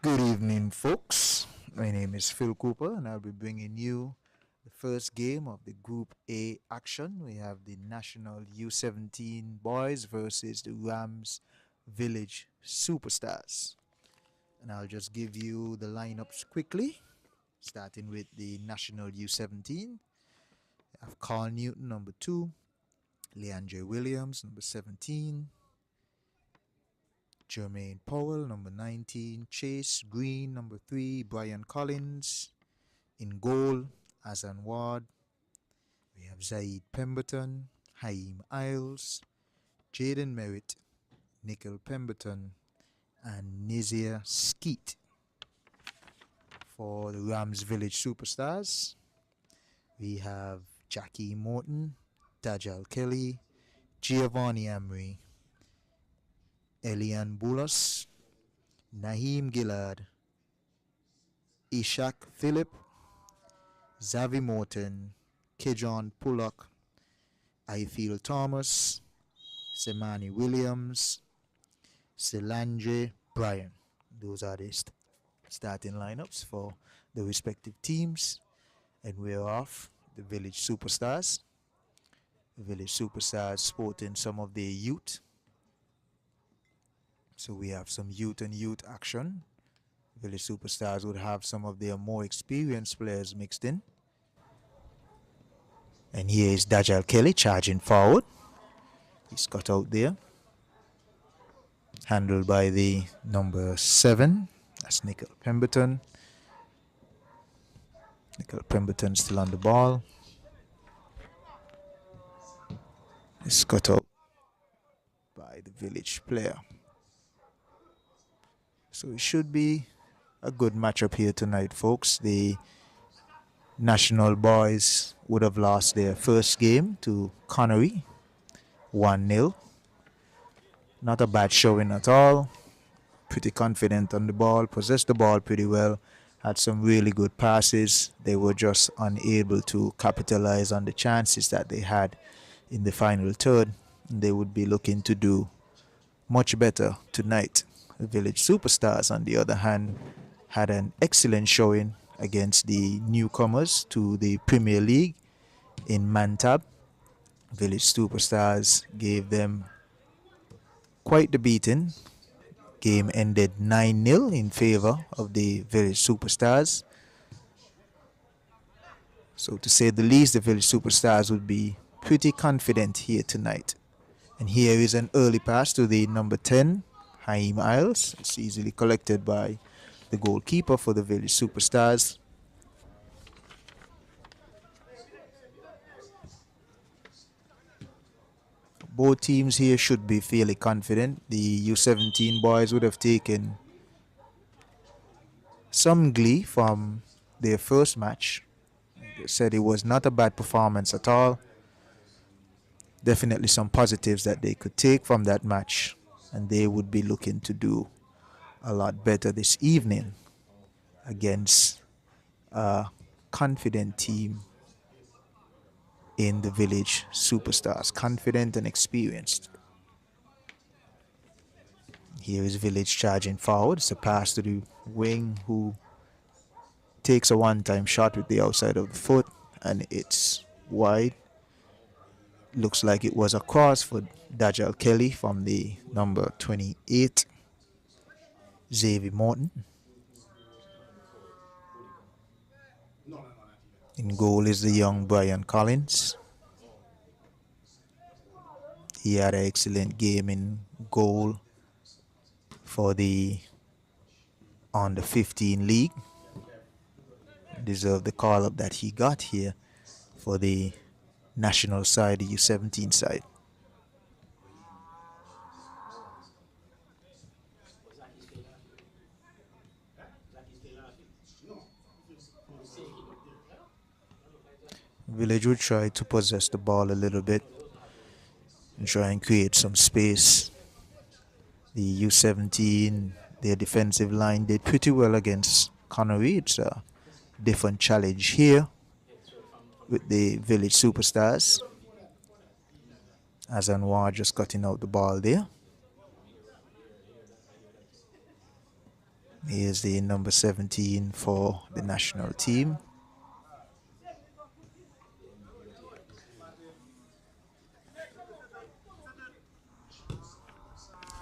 Good evening, folks. My name is Phil Cooper, and I'll be bringing you the first game of the Group A action. We have the National U17 boys versus the Rams Village Superstars. And I'll just give you the lineups quickly, starting with the National U17. I have Carl Newton, number 2, Leandre Williams, number 17, Jermaine Powell, number 19, Chase Green, number 3, Brian Collins. In goal, Azan Ward. We have Zaid Pemberton, Haim Isles, Jaden Merritt, Nickel Pemberton, and Nizia Skeet. For the Rams Village Superstars, we have Jackie Morton, Dajal Kelly, Giovanni Amri, Elian Boulos, Naheem Gillard, Ishak Philip, Zavi Morton, Kejon Pullock, Ifield Thomas, Semani Williams, Selandre Bryan. Those are the starting lineups for the respective teams. And we're off the Village Superstars. The Village Superstars sporting some of their youth. So we have some youth and youth action. Village Superstars would have some of their more experienced players mixed in. And here is Dajal Kelly charging forward. He's cut out there. Handled by the number 7. That's Nickel Pemberton. Nickel Pemberton still on the ball. It's cut out by the Village player. So it should be a good matchup here tonight, folks. The National boys would have lost their first game to Connery, 1-0. Not a bad showing at all. Pretty confident on the ball, possessed the ball pretty well, had some really good passes. They were just unable to capitalize on the chances that they had in the final third. They would be looking to do much better tonight. The Village Superstars, on the other hand, had an excellent showing against the newcomers to the Premier League in Mantab. Village Superstars gave them quite the beating. Game ended 9-0 in favor of the Village Superstars. So to say the least, the Village Superstars would be pretty confident here tonight. And here is an early pass to the number 10, Haim Isles. It's easily collected by the goalkeeper for the Village Superstars. Both teams here should be fairly confident. The U17 boys would have taken some glee from their first match. They said it was not a bad performance at all. Definitely some positives that they could take from that match, and they would be looking to do a lot better this evening against a confident team in the Village Superstars, confident and experienced. Here is Village charging forward. It's a pass to the wing, who takes a one-time shot with the outside of the foot, and it's wide. Looks like it was a cross for Dajal Kelly from the number 28, Xavier Morton. In goal is the young Brian Collins. He had an excellent game in goal for the under 15 league. Deserved the call up that he got here for the national side, the U17 side. Village would try to possess the ball a little bit and try and create some space. The U17, their defensive line did pretty well against Connery. It's a different challenge here with the Village Superstars. Azanwar just cutting out the ball there. Here's the number 17 for the national team.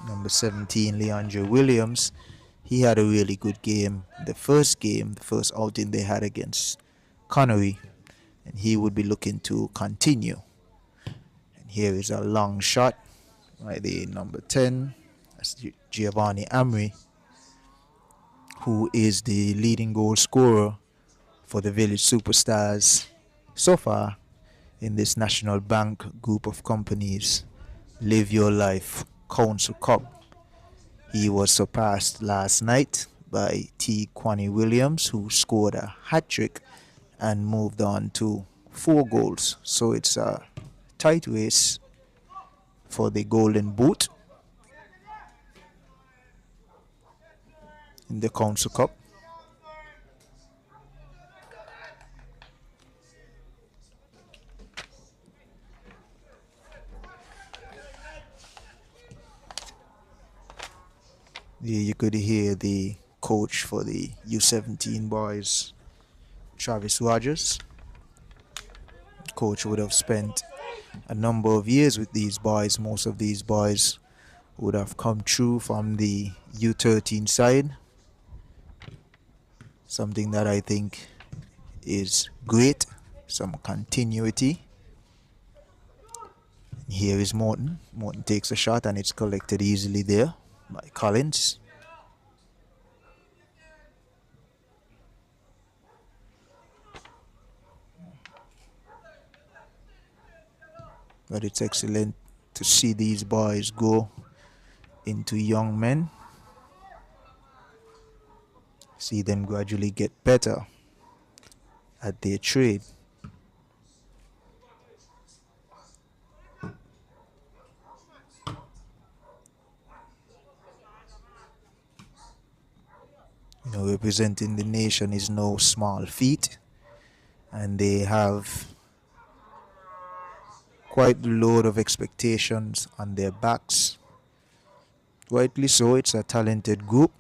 Number 17, Leandre Williams. He had a really good game. The first outing they had against Connery, and he would be looking to continue. And here is a long shot by the number 10. That's Giovanni Amri, who is the leading goal scorer for the Village Superstars so far in this National Bank group of companies Live Your Life Council Cup. He was surpassed last night by T. Kwani Williams, who scored a hat-trick and moved on to 4 goals. So it's a tight race for the Golden Boot in the Council Cup. Yeah, you could hear the coach for the U17 boys, Travis Rogers. Coach would have spent a number of years with these boys. Most of these boys would have come through from the U13 side. Something that I think is great, some continuity. Here is Morton. Morton takes a shot and it's collected easily there by Collins. But it's excellent to see these boys go into young men. See them gradually get better at their trade. Representing the nation is no small feat, and they have quite a load of expectations on their backs. Rightly so, it's a talented group.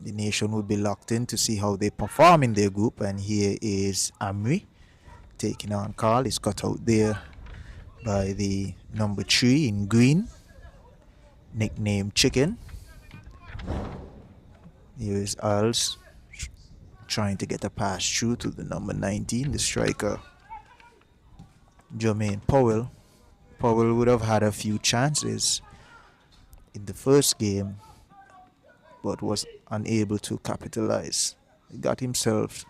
The nation will be locked in to see how they perform in their group, and here is Amri taking on Carl. He's cut out there by the number 3 in green, nicknamed Chicken. Here is Isles trying to get a pass through to the number 19, the striker, Jermaine Powell. Powell would have had a few chances in the first game, but was unable to capitalize. He got himself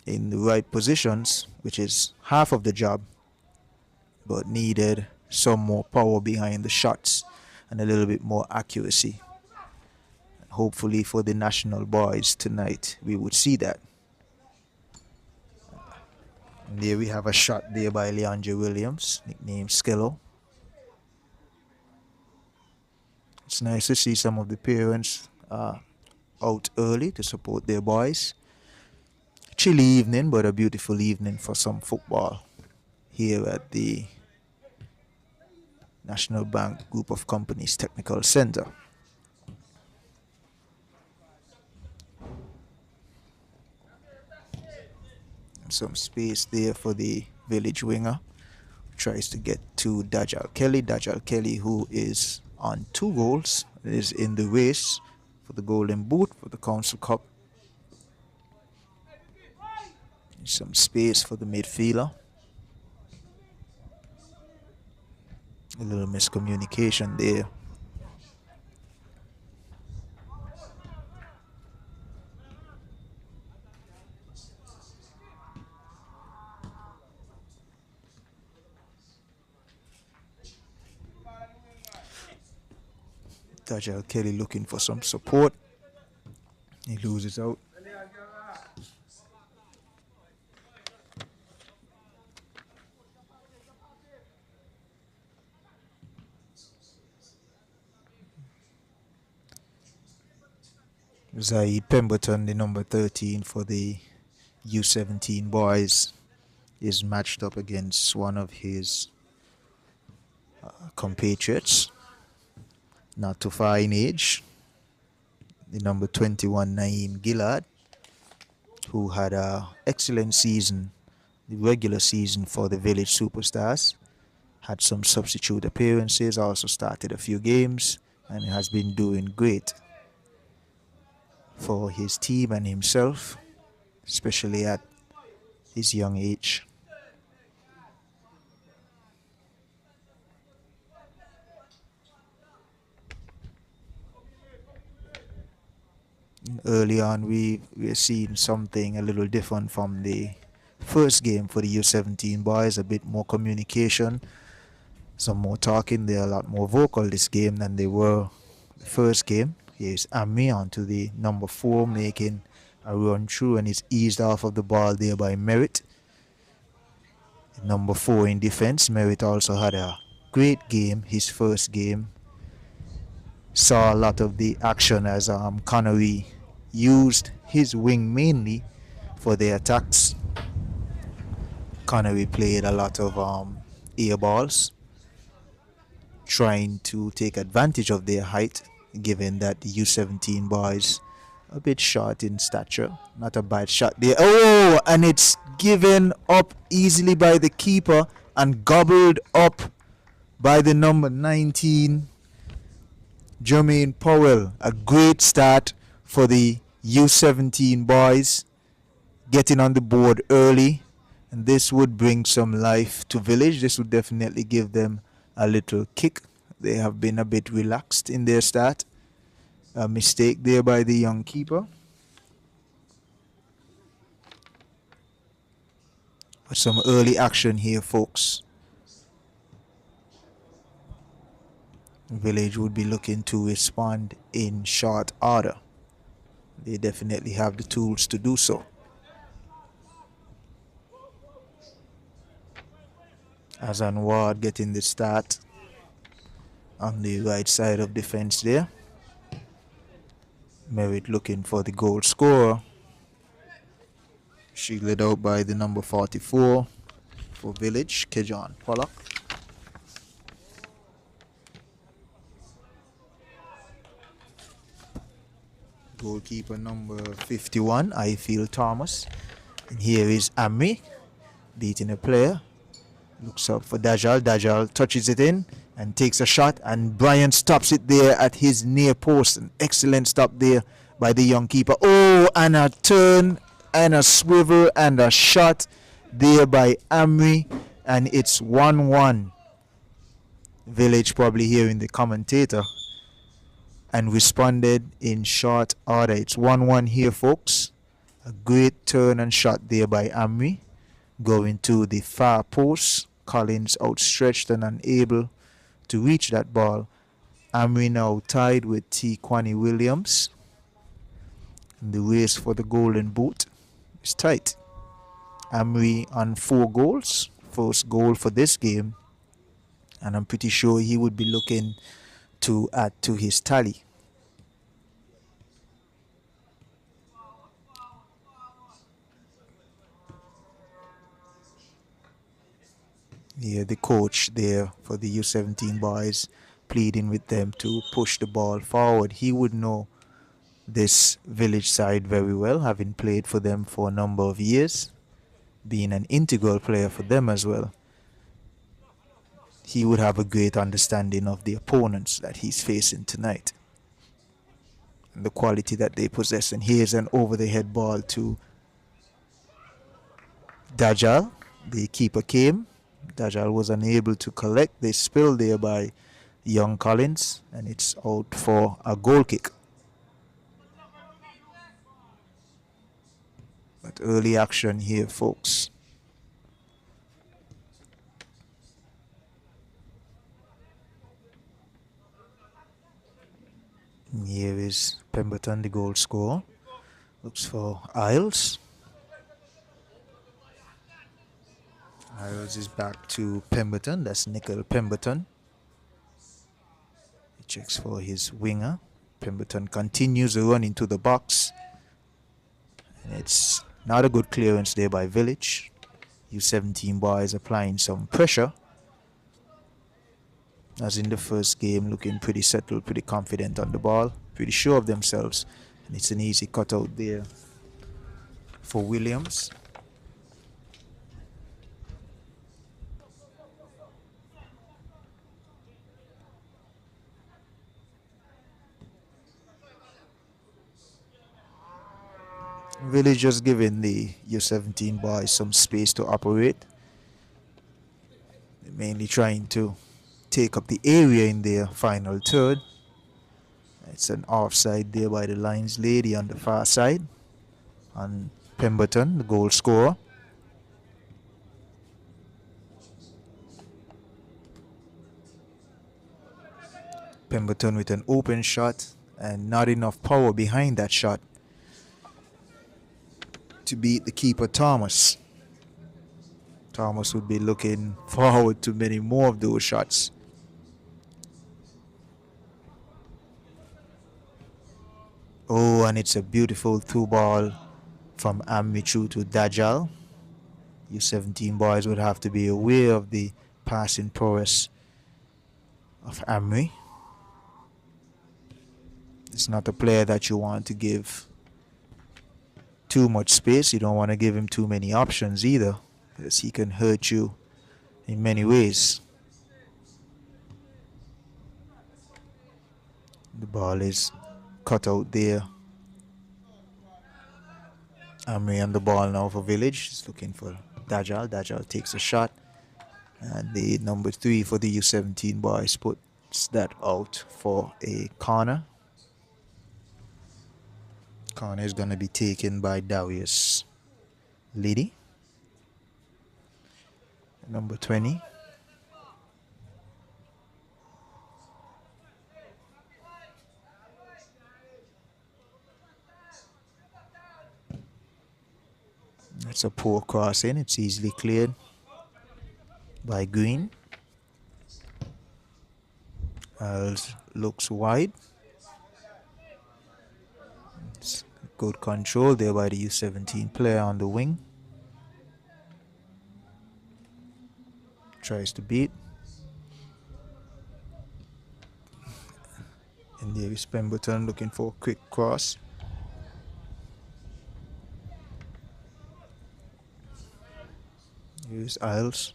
in the right positions, which is half of the job, but needed some more power behind the shots and a little bit more accuracy. Hopefully for the national boys tonight, we would see that. And there we have a shot there by Leandre Williams, nicknamed Skello. It's nice to see some of the parents out early to support their boys. Chilly evening, but a beautiful evening for some football here at the National Bank Group of Companies Technical Center. Some space there for the village winger. Tries to get to Dajal Kelly. Dajal Kelly, who is on 2 goals, is in the race for the Golden Boot for the Council Cup. Some space for the midfielder. A little miscommunication there. Dajal Kelly looking for some support. He loses out. Zaid Pemberton, the number 13 for the U17 boys, is matched up against one of his compatriots, not too far in age. The number 21, Naeem Gillard, who had an excellent season, the regular season for the Village Superstars. Had some substitute appearances, also started a few games, and has been doing great for his team and himself, especially at his young age. Early on, we're seeing something a little different from the first game for the U17 boys, a bit more communication, some more talking. They're a lot more vocal this game than they were the first game. Here's Ami onto the number 4, making a run through, and is eased off of the ball there by Merritt. Number 4 in defense. Merritt also had a great game, his first game. Saw a lot of the action as Connery used his wing mainly for the attacks. Connery played a lot of air balls, trying to take advantage of their height, given that the U17 boys a bit short in stature. Not a bad shot there. Oh, and it's given up easily by the keeper and gobbled up by the number 19, Jermaine Powell. A great start for the U17 boys, getting on the board early, and this would bring some life to Village. This would definitely give them a little kick. They have been a bit relaxed in their start. A mistake there by the young keeper. But some early action here, folks. Village would be looking to respond in short order. They definitely have the tools to do so. Azan Ward getting the start on the right side of defense there. Merritt looking for the goal scorer. Shielded out by the number 44 for Village, Kejon Pollock. Goalkeeper number 51, Ifield Thomas. And here is Ami beating a player. Looks up for Dajal. Dajal touches it in and takes a shot, and Brian stops it there at his near post. An excellent stop there by the young keeper. Oh, and a turn and a swivel and a shot there by Amri, and it's 1-1. Village probably hearing the commentator and responded in short order. It's 1-1 here, folks. A great turn and shot there by Amri, going to the far post. Collins outstretched and unable to reach that ball. Amri now tied with T. Kwani Williams. And the race for the golden boot is tight. Amri on 4 goals. First goal for this game. And I'm pretty sure he would be looking to add to his tally. Yeah, the coach there for the U17 boys pleading with them to push the ball forward. He would know this Village side very well, having played for them for a number of years, being an integral player for them as well. He would have a great understanding of the opponents that he's facing tonight and the quality that they possess. And here's an over-the-head ball to Dajal. The keeper came. Dajal was unable to collect. They spilled there by young Collins, and it's out for a goal kick. But early action here, folks. And here is Pemberton, the goal scorer. Looks for Isles. Isles is back to Pemberton. That's Nickel Pemberton. He checks for his winger. Pemberton continues to run into the box. And it's not a good clearance there by Village. U17 boys applying some pressure. as in the first game, looking pretty settled, pretty confident on the ball, pretty sure of themselves. And it's an easy cutout there for Williams. Really just giving the U17 boys some space to operate. They're mainly trying to take up the area in their final third. It's an offside there by the Lions lady on the far side. And Pemberton, the goal scorer. Pemberton with an open shot and not enough power behind that shot to beat the keeper Thomas. Thomas would be looking forward to many more of those shots. Oh, and it's a beautiful through ball from Amichu to Dajjal. U17 boys would have to be aware of the passing prowess of Amri. It's not a player that you want to give too much space. You don't want to give him too many options either, because he can hurt you in many ways. The ball is cut out there. Amri on the ball now for Village. He's looking for Dajjal. Dajjal takes a shot. And the number 3 for the U17 boys puts that out for a corner. Corner is going to be taken by Darius Liddy, number 20. That's a poor crossing. It's easily cleared by Green. Als looks wide. It's good control there by the U17 player on the wing. Tries to beat. And there is Pemberton looking for a quick cross. Here's Isles.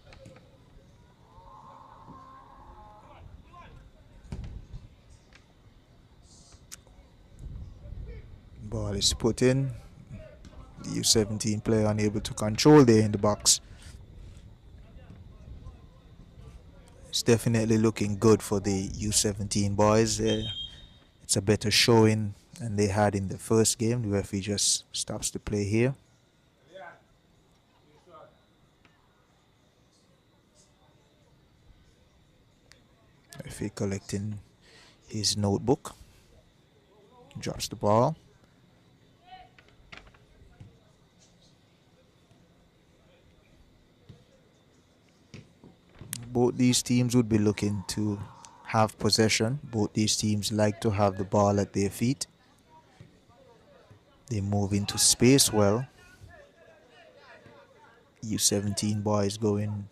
Ball is put in. The U17 player unable to control there in the box. It's definitely looking good for the U17 boys. It's a better showing than they had in the first game. The referee just stops the play here. Referee collecting his notebook. Drops the ball. Both these teams would be looking to have possession. Both these teams like to have the ball at their feet. They move into space well. U17 boys going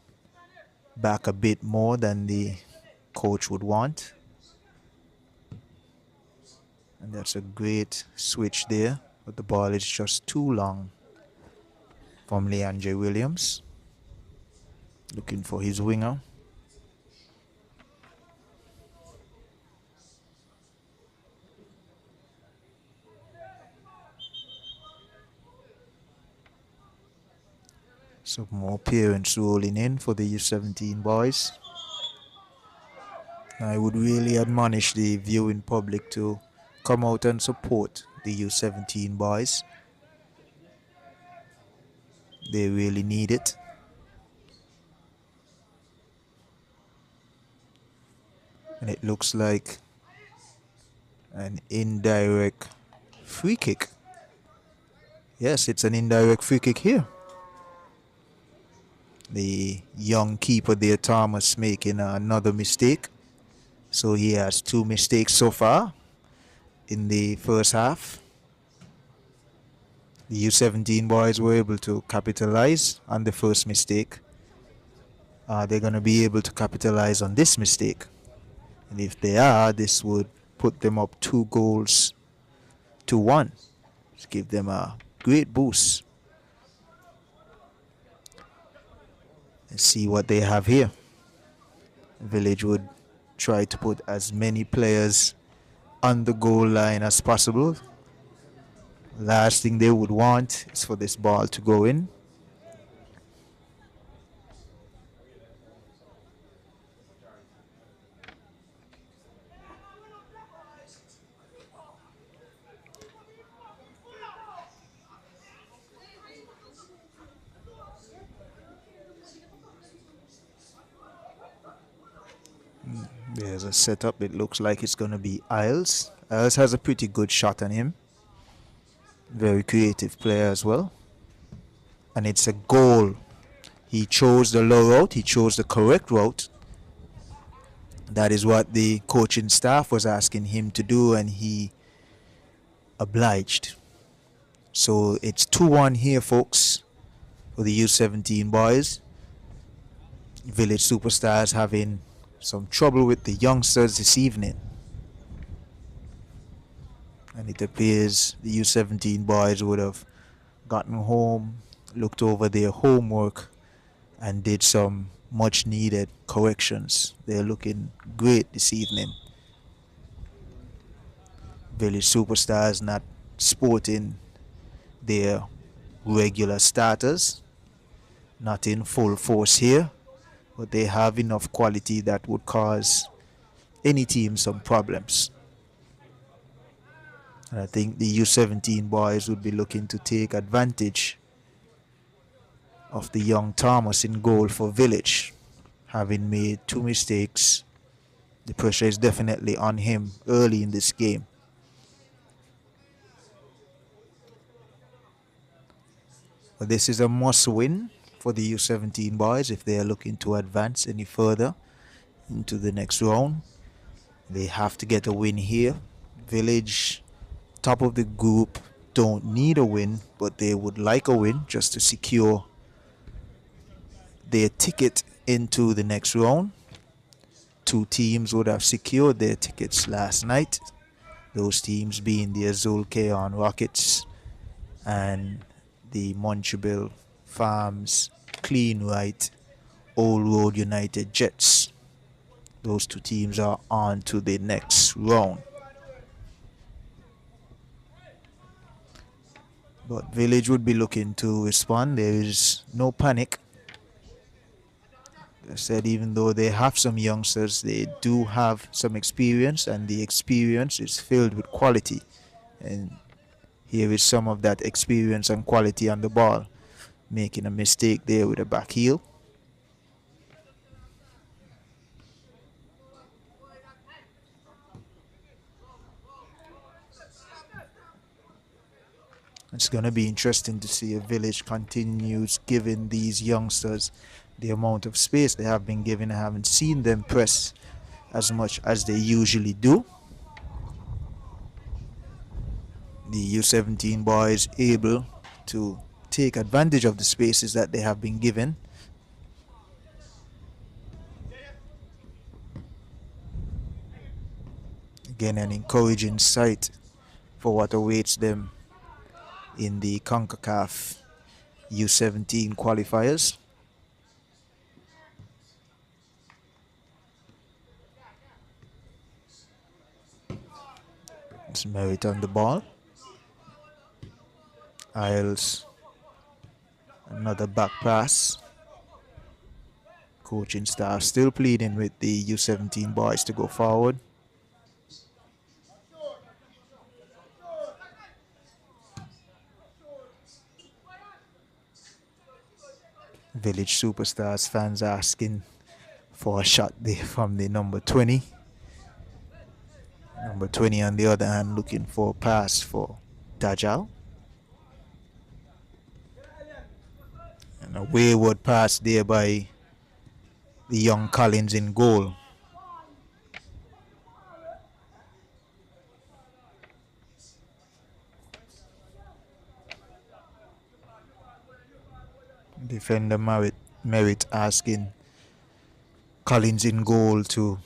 back a bit more than the coach would want. And that's a great switch there, but the ball is just too long from Leandre Williams. Looking for his winger. Some more parents rolling in for the U17 boys. I would really admonish the viewing public to come out and support the U17 boys. They really need it. And it looks like an indirect free kick. Yes, it's an indirect free kick here. The young keeper there, Thomas, making another mistake. So he has 2 mistakes so far in the first half. The U17 boys were able to capitalize on the first mistake. They're going to be able to capitalize on this mistake. And if they are, this would put them up 2 goals to 1. Give them a great boost. Let's see what they have here. Village would try to put as many players on the goal line as possible. Last thing they would want is for this ball to go in. There's a setup. It looks like it's going to be Isles. Isles has a pretty good shot on him. Very creative player as well. And it's a goal. He chose the low route. He chose the correct route. That is what the coaching staff was asking him to do, and he obliged. So it's 2-1 here, folks, for the U17 boys. Village Superstars having some trouble with the youngsters this evening. And it appears the U17 boys would have gotten home, looked over their homework, and did some much needed corrections. They're looking great this evening. Village Superstars not sporting their regular starters, not in full force here, but they have enough quality that would cause any team some problems. And I think the U17 boys would be looking to take advantage of the young Thomas in goal for Village. Having made 2 mistakes, the pressure is definitely on him early in this game. But this is a must-win for the U17 boys if they are looking to advance any further into the next round. They have to get a win here. Village, top of the group, don't need a win, but they would like a win just to secure their ticket into the next round. 2 teams would have secured their tickets last night. Those teams being the Azul Keon Rockets and the Montreal Farms Clean Right Old Road United Jets. Those 2 teams are on to the next round. But Village would be looking to respond. There is no panic. I said even though they have some youngsters, they do have some experience, and the experience is filled with quality. And here is some of that experience and quality on the ball. Making a mistake there with a back heel. It's going to be interesting to see if Village continues giving these youngsters the amount of space they have been given. I haven't seen them press as much as they usually do. The U17 boys able to take advantage of the spaces that they have been given. Again, an encouraging sight for what awaits them in the CONCACAF U17 qualifiers. It's Merritt on the ball. Isles, another back pass. Coaching staff still pleading with the U17 boys to go forward. Village Superstars fans asking for a shot there from the number 20. Number 20 on the other hand looking for a pass for Dajal. And a wayward pass there by the young Collins in goal. Defender Merritt asking Collins in goal to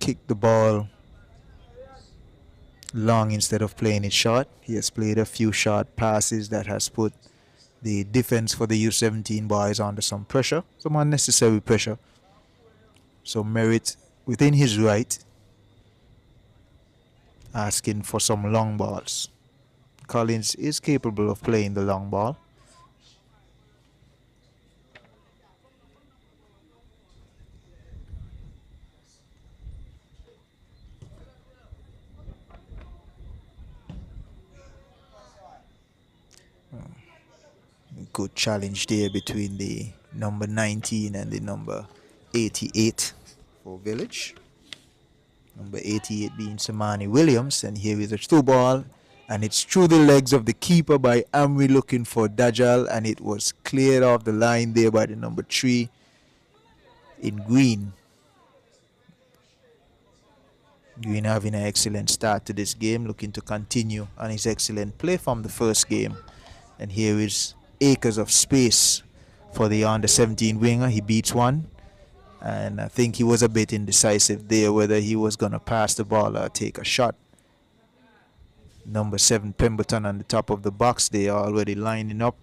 kicked the ball long instead of playing it short. He has played a few short passes that has put the defense for the U17 boys under some pressure, some unnecessary pressure. So Merritt, within his right, asking for some long balls. Collins is capable of playing the long ball. Good challenge there between the number 19 and the number 88 for Village. Number 88 being Samani Williams, and here is a through ball, and it's through the legs of the keeper by Amri looking for Dajjal, and it was cleared off the line there by the number 3 in Green. Green having an excellent start to this game, looking to continue on his excellent play from the first game. And here is acres of space for the under 17 winger. He beats one, and I think he was a bit indecisive there whether he was going to pass the ball or take a shot. Number 7 Pemberton on the top of the box. They are already lining up,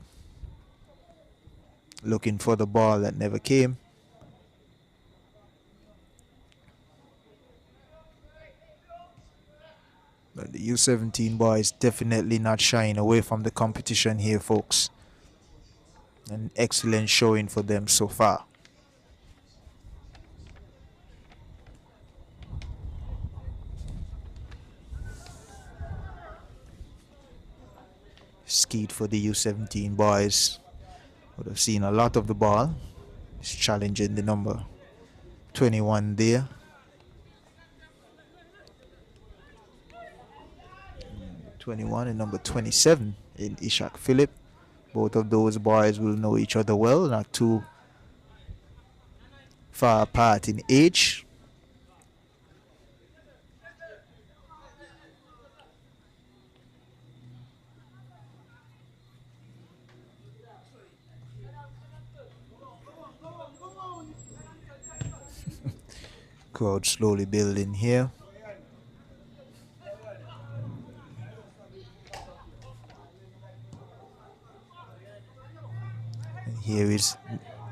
looking for the ball that never came. But the U17 boys definitely not shying away from the competition here, folks. An excellent showing for them so far. Skeet for the U17 boys. Would have seen a lot of the ball. He's challenging the number 21 there. 21 and number 27 in Ishak Philip. Both of those boys will know each other well, not too far apart in age. Crowd slowly building here. And here is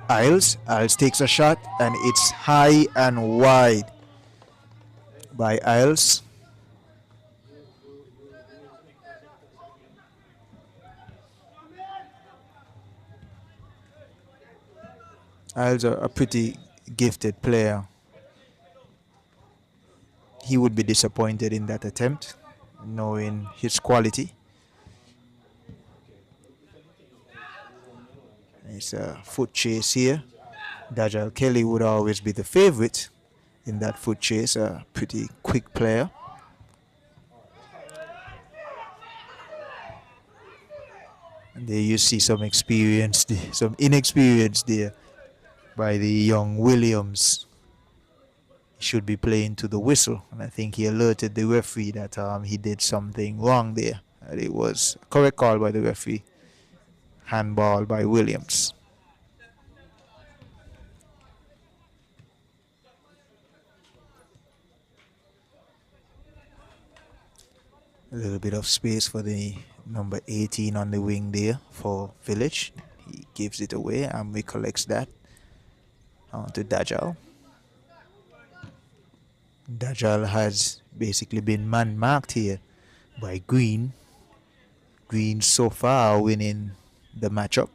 Isles. Isles takes a shot, and it's high and wide by Isles. Isles are a pretty gifted player. He would be disappointed in that attempt, knowing his quality. It's a foot chase here. Dajjal Kelly would always be the favorite in that foot chase, a pretty quick player. And there you see some experience, some inexperience there by the young Williams. He should be playing to the whistle, and I think he alerted the referee that he did something wrong there. And it was a correct call by the referee. Handball by Williams. A little bit of space for the number 18 on the wing there for Village. He gives it away, and we collects that onto Dajjal. Dajjal has basically been man-marked here by Green. Green so far winning the matchup.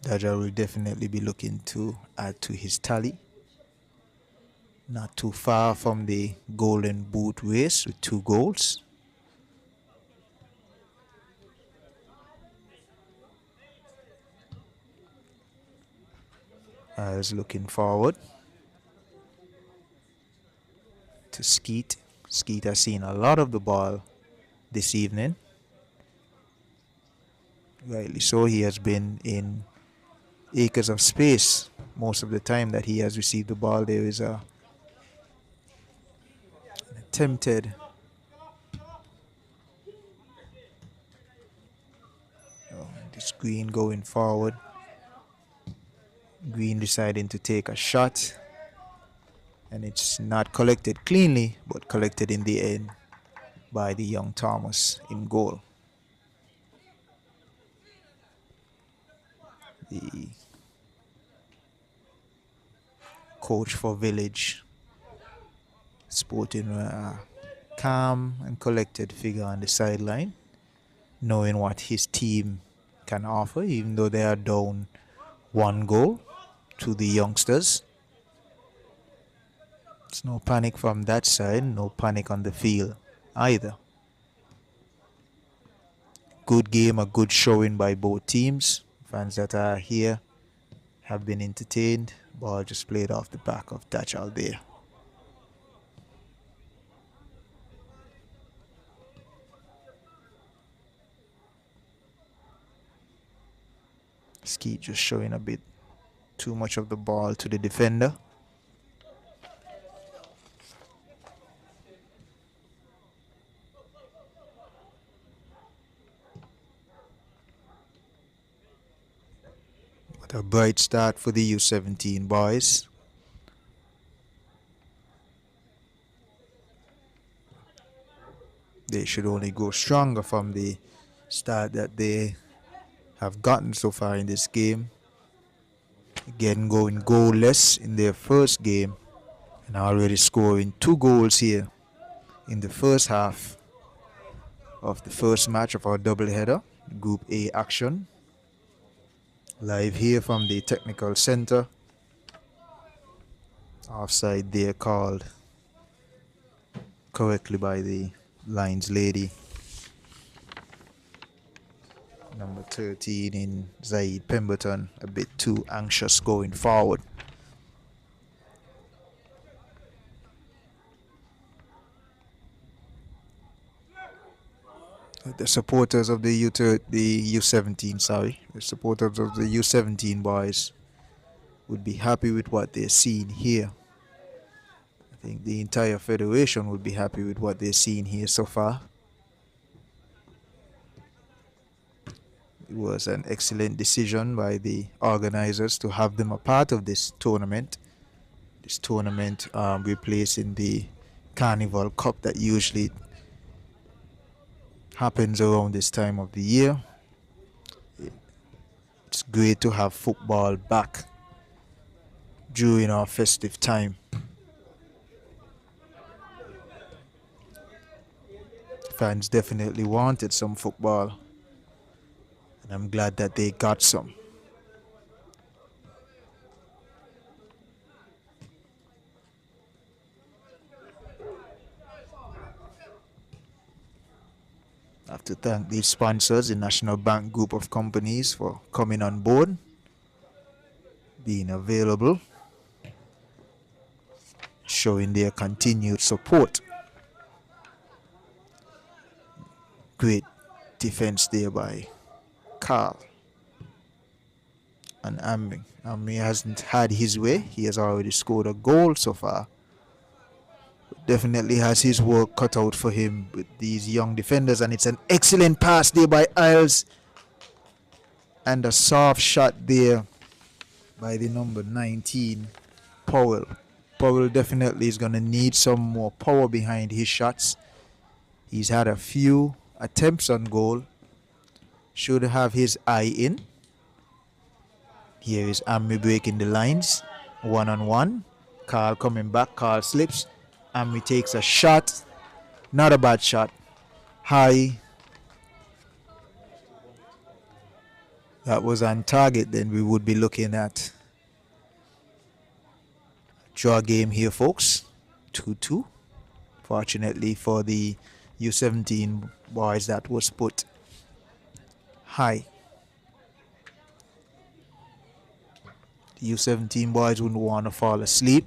Dajjal will definitely be looking to add to his tally. Not too far from the golden boot race with 2 goals. I was looking forward to Skeet. Skeet has seen a lot of the ball this evening. Rightly so, he has been in acres of space most of the time that he has received the ball. There is an attempted this Green going forward. Green deciding to take a shot, and it's not collected cleanly, but collected in the end by the young Thomas in goal. The coach for Village sporting a calm and collected figure on the sideline, knowing what his team can offer, even though they are down 1 goal to the youngsters. It's no panic from that side, no panic on the field either. Good game, a good showing by both teams. Fans that are here have been entertained. Ball just played off the back of Dachal there. Skeet just showing a bit too much of the ball to the defender. What a bright start for the U17 boys. They should only go stronger from the start that they have gotten so far in this game. Again, going goalless in their first game and already scoring 2 goals here in the first half of the first match of our doubleheader, Group A action. Live here from the technical center. Offside there called correctly by the lines lady. Number 13 in Zaid Pemberton, a bit too anxious going forward. The supporters of the U17, the supporters of the U17 boys would be happy with what they're seeing here. I think the entire federation would be happy with what they're seeing here so far. It was an excellent decision by the organizers to have them a part of this tournament. This tournament replacing the Carnival Cup that usually happens around this time of the year. It's great to have football back during our festive time. Fans definitely wanted some football, and I'm glad that they got some. I have to thank these sponsors, the National Bank Group of companies, for coming on board, being available, showing their continued support. Great defense there by Carl and Ammi. Ammi hasn't had his way. He has already scored a goal so far. Definitely has his work cut out for him with these young defenders, and it's an excellent pass there by Isles and a soft shot there by the number 19, Powell. Powell definitely is going to need some more power behind his shots. He's had a few attempts on goal. Should have his eye in. Here is Ammi breaking the lines. 1-on-1. Carl coming back. Carl slips. Ammi takes a shot. Not a bad shot. High. That was on target. Then we would be looking at draw game here, folks. 2-2. Fortunately for the U17 boys, that was put high. The U17 boys wouldn't want to fall asleep.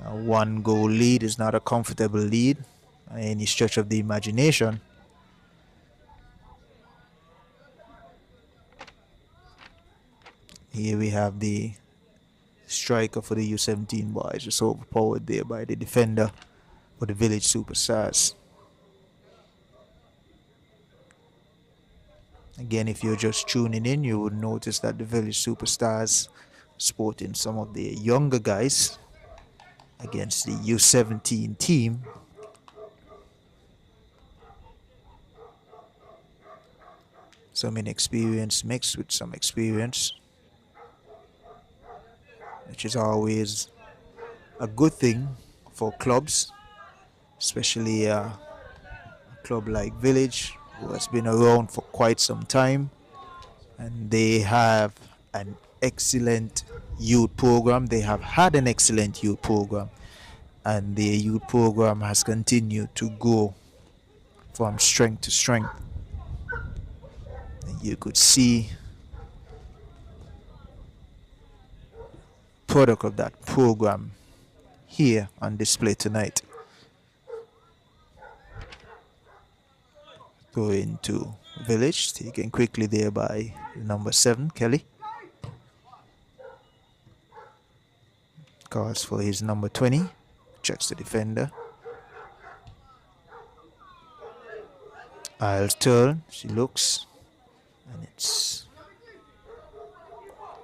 A 1-goal lead is not a comfortable lead by any stretch of the imagination. Here we have the striker for the U17 boys, just overpowered there by the defender for the Village Superstars. Again, if you're just tuning in, you would notice that the Village Superstars sporting some of the younger guys against the U17 team. Some inexperience mixed with some experience, which is always a good thing for clubs, especially a club like Village, who has been around for quite some time, and they have an excellent youth program. They have had an excellent youth program, and their youth program has continued to grow from strength to strength. And you could see product of that program here on display tonight. Going to Village, taken quickly there by number 7, Kelly. Calls for his number 20, checks the defender. I'll turn, she looks, and it's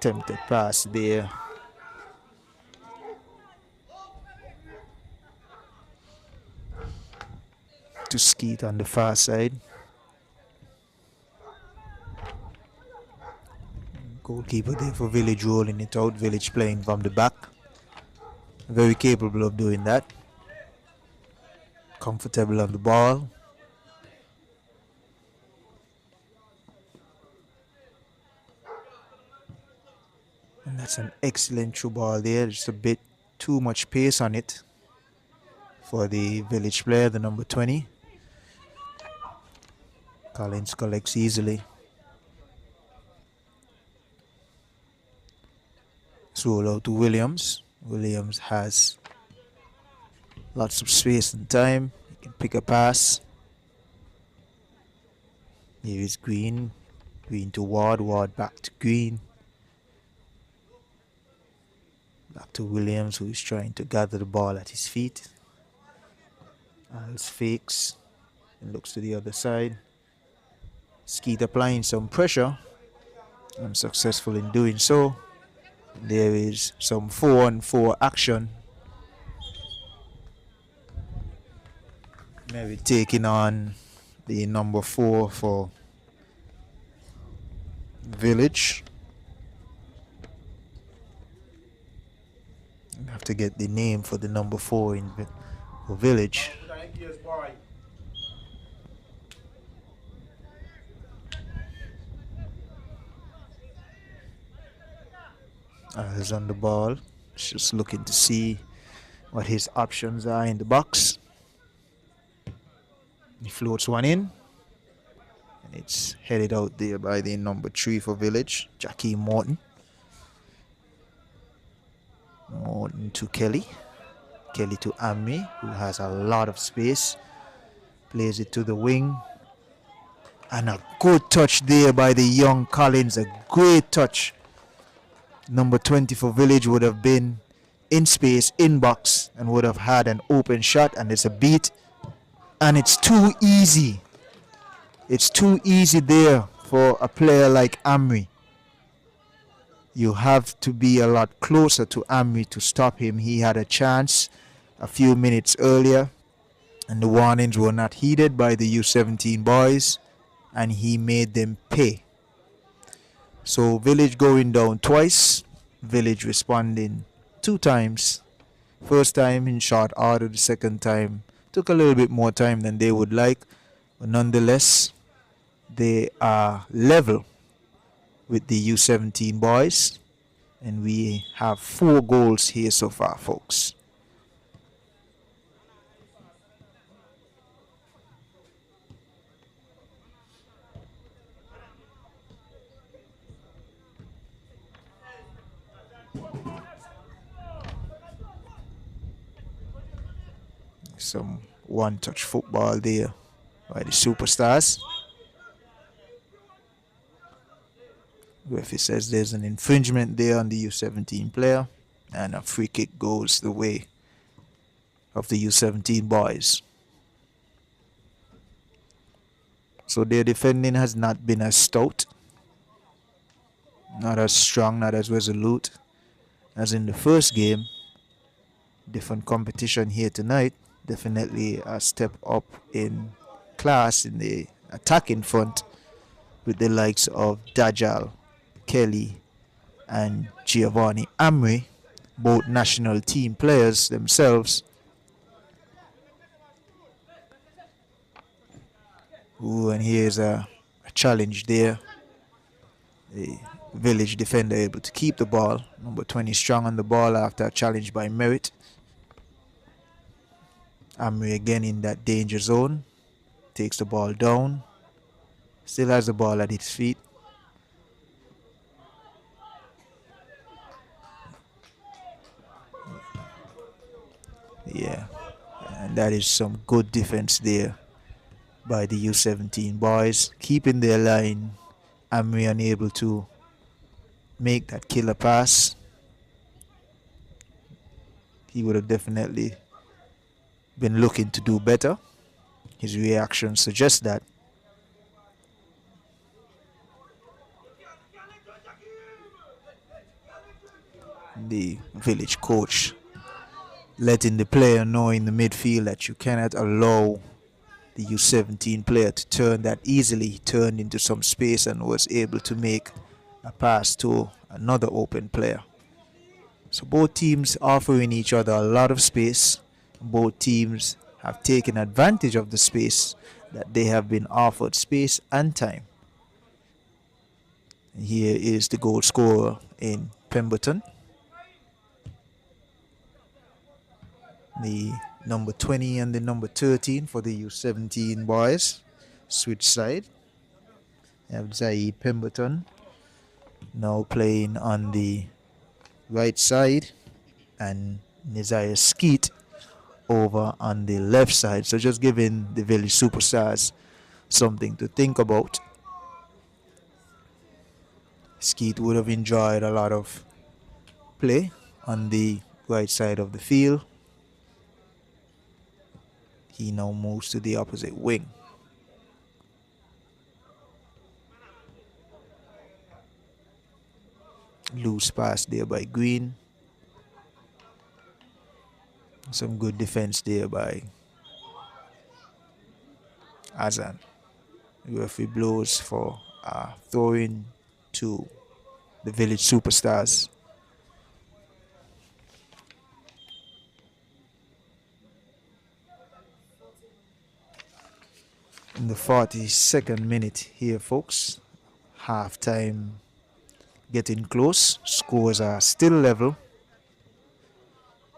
tempted pass there. To Skeet on the far side. Goalkeeper there for Village rolling it out. Village playing from the back. Very capable of doing that. Comfortable on the ball. And that's an excellent through ball there. Just a bit too much pace on it for the Village player, the number 20. Collins collects easily. Roll out to Williams. Williams has lots of space and time. He can pick a pass. Here is Green. Green to Ward. Ward back to Green. Back to Williams, who is trying to gather the ball at his feet. Als fakes and looks to the other side. Skeet applying some pressure. Unsuccessful in doing so. There is some 4-on-4 action. Maybe taking on the number 4 for Village. I have to get the name for the number 4 for Village. Is on the ball, just looking to see what his options are in the box. He floats one in, and it's headed out there by the number 3 for Village, Jackie Morton. Morton to Kelly. Kelly to Amri, who has a lot of space. Plays it to the wing. And a good touch there by the young Collins, a great touch. Number 20 for Village would have been in space, in box, and would have had an open shot, and it's a beat. And it's too easy. It's too easy there for a player like Amri. You have to be a lot closer to Amri to stop him. He had a chance a few minutes earlier, and the warnings were not heeded by the U17 boys, and he made them pay. So Village going down twice. Village responding 2 times. First time in short order. The second time took a little bit more time than they would like. But nonetheless, they are level with the U17 boys. And we have 4 goals here so far, folks. Some one-touch football there by the superstars. Referee says there's an infringement there on the U17 player, and a free kick goes the way of the U17 boys. So their defending has not been as stout, not as strong, not as resolute as in the first game. Different competition here tonight. Definitely a step up in class in the attacking front with the likes of Dajal, Kelly, and Giovanni Amri, both national team players themselves. Ooh, and here's a challenge there. The village defender able to keep the ball. Number 20 strong on the ball after a challenge by Merritt. Amri again in that danger zone. Takes the ball down. Still has the ball at his feet. Yeah, and that is some good defense there by the U17 boys, keeping their line. Amri unable to make that killer pass. He would have definitely been looking to do better. His reaction suggests that. The village coach letting the player know in the midfield that you cannot allow the U17 player to turn that easily. He turned into some space and was able to make a pass to another open player. So both teams offering each other a lot of space. Both teams have taken advantage of the space that they have been offered, space and time. And here is the goal scorer in Pemberton. The number 20 and the number 13 for the U17 boys. Switch side. We have Zaid Pemberton now playing on the right side and Nizaya Skeet over on the left side. So just giving the village superstars something to think about. Skeet would have enjoyed a lot of play on the right side of the field. He now moves to the opposite wing. Loose pass there by Green. Some good defense there by Azan. The referee blows for a throw-in to the village superstars. In the 42nd minute here, folks. Halftime getting close. Scores are still level.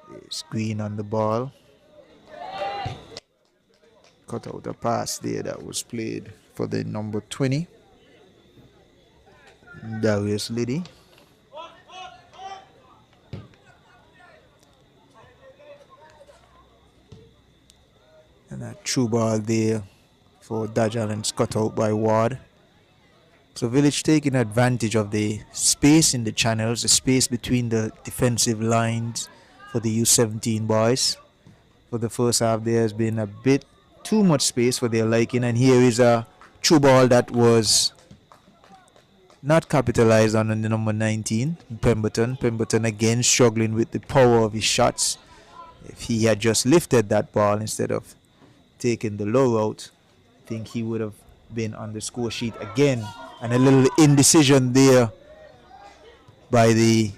There's Green on the ball. Cut out a pass there that was played for the number 20. Darius Liddy. And a true ball there for Dajal and cut out by Ward. So Village taking advantage of the space in the channels, the space between the defensive lines for the U17 boys. For the first half, there has been a bit too much space for their liking, and here is a true ball that was not capitalized on the number 19, Pemberton. Pemberton again struggling with the power of his shots. If he had just lifted that ball instead of taking the low route, I think he would have been on the score sheet again. And a little indecision there by the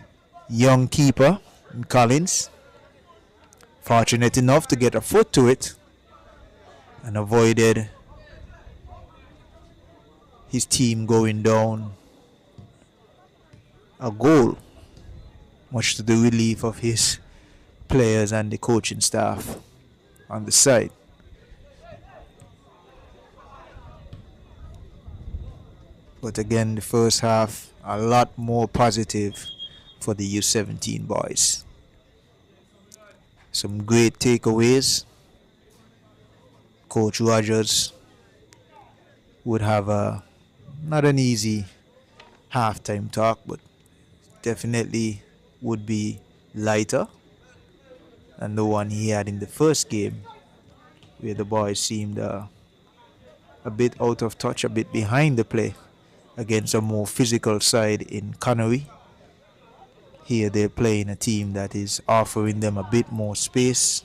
young keeper, Collins. Fortunate enough to get a foot to it and avoided his team going down a goal, much to the relief of his players and the coaching staff on the side. But again, the first half, a lot more positive for the U17 boys. Some great takeaways. Coach Rogers would have not an easy halftime talk, but definitely would be lighter than the one he had in the first game, where the boys seemed a bit out of touch, a bit behind the play against a more physical side in Connery. Here they're playing a team that is offering them a bit more space,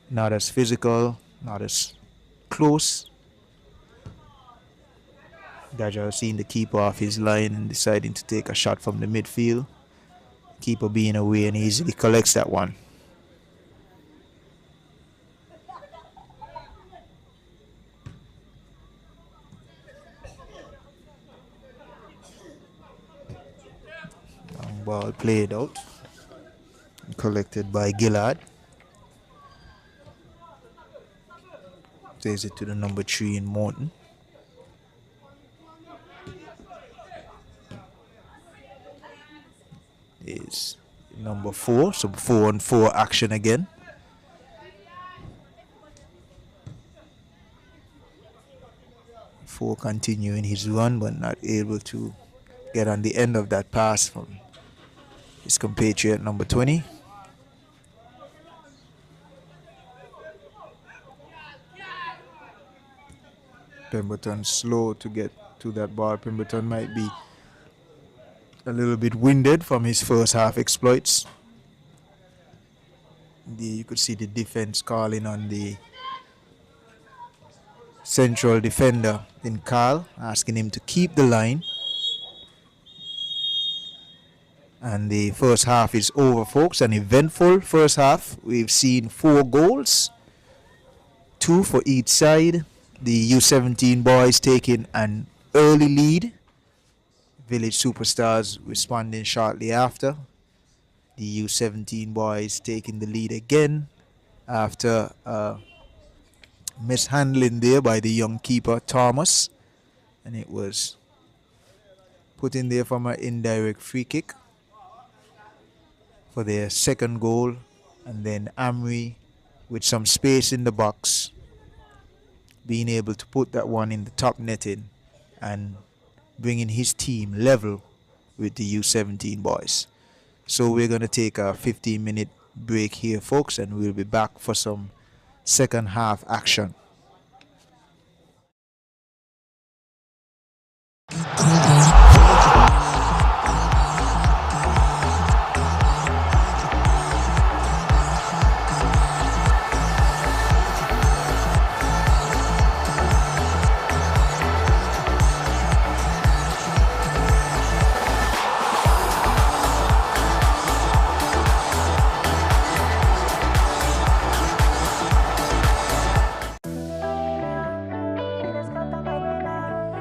not as physical, not as close. Daja seeing the keeper off his line and deciding to take a shot from the midfield. Keeper being away and easily collects that one. Long ball played out. Collected by Gillard. Takes it to the number 3 in Morton. Is number 4, so 4-on-4 action again. Four continuing his run, but not able to get on the end of that pass from his compatriot number 20. Pemberton slow to get to that ball. Pemberton might be a little bit winded from his first half exploits. You could see the defense calling on the central defender in Carl, asking him to keep the line. And the first half is over, folks. An eventful first half. We've seen 4 goals, 2 for each side. The U17 boys taking an early lead. Village Superstars responding shortly after. The U17 boys taking the lead again after mishandling there by the young keeper Thomas, and it was put in there from an indirect free kick for their second goal. And then Amri, with some space in the box, being able to put that one in the top netting and bringing his team level with the U17 boys. So we're going to take a 15-minute break here, folks, and we'll be back for some second half action.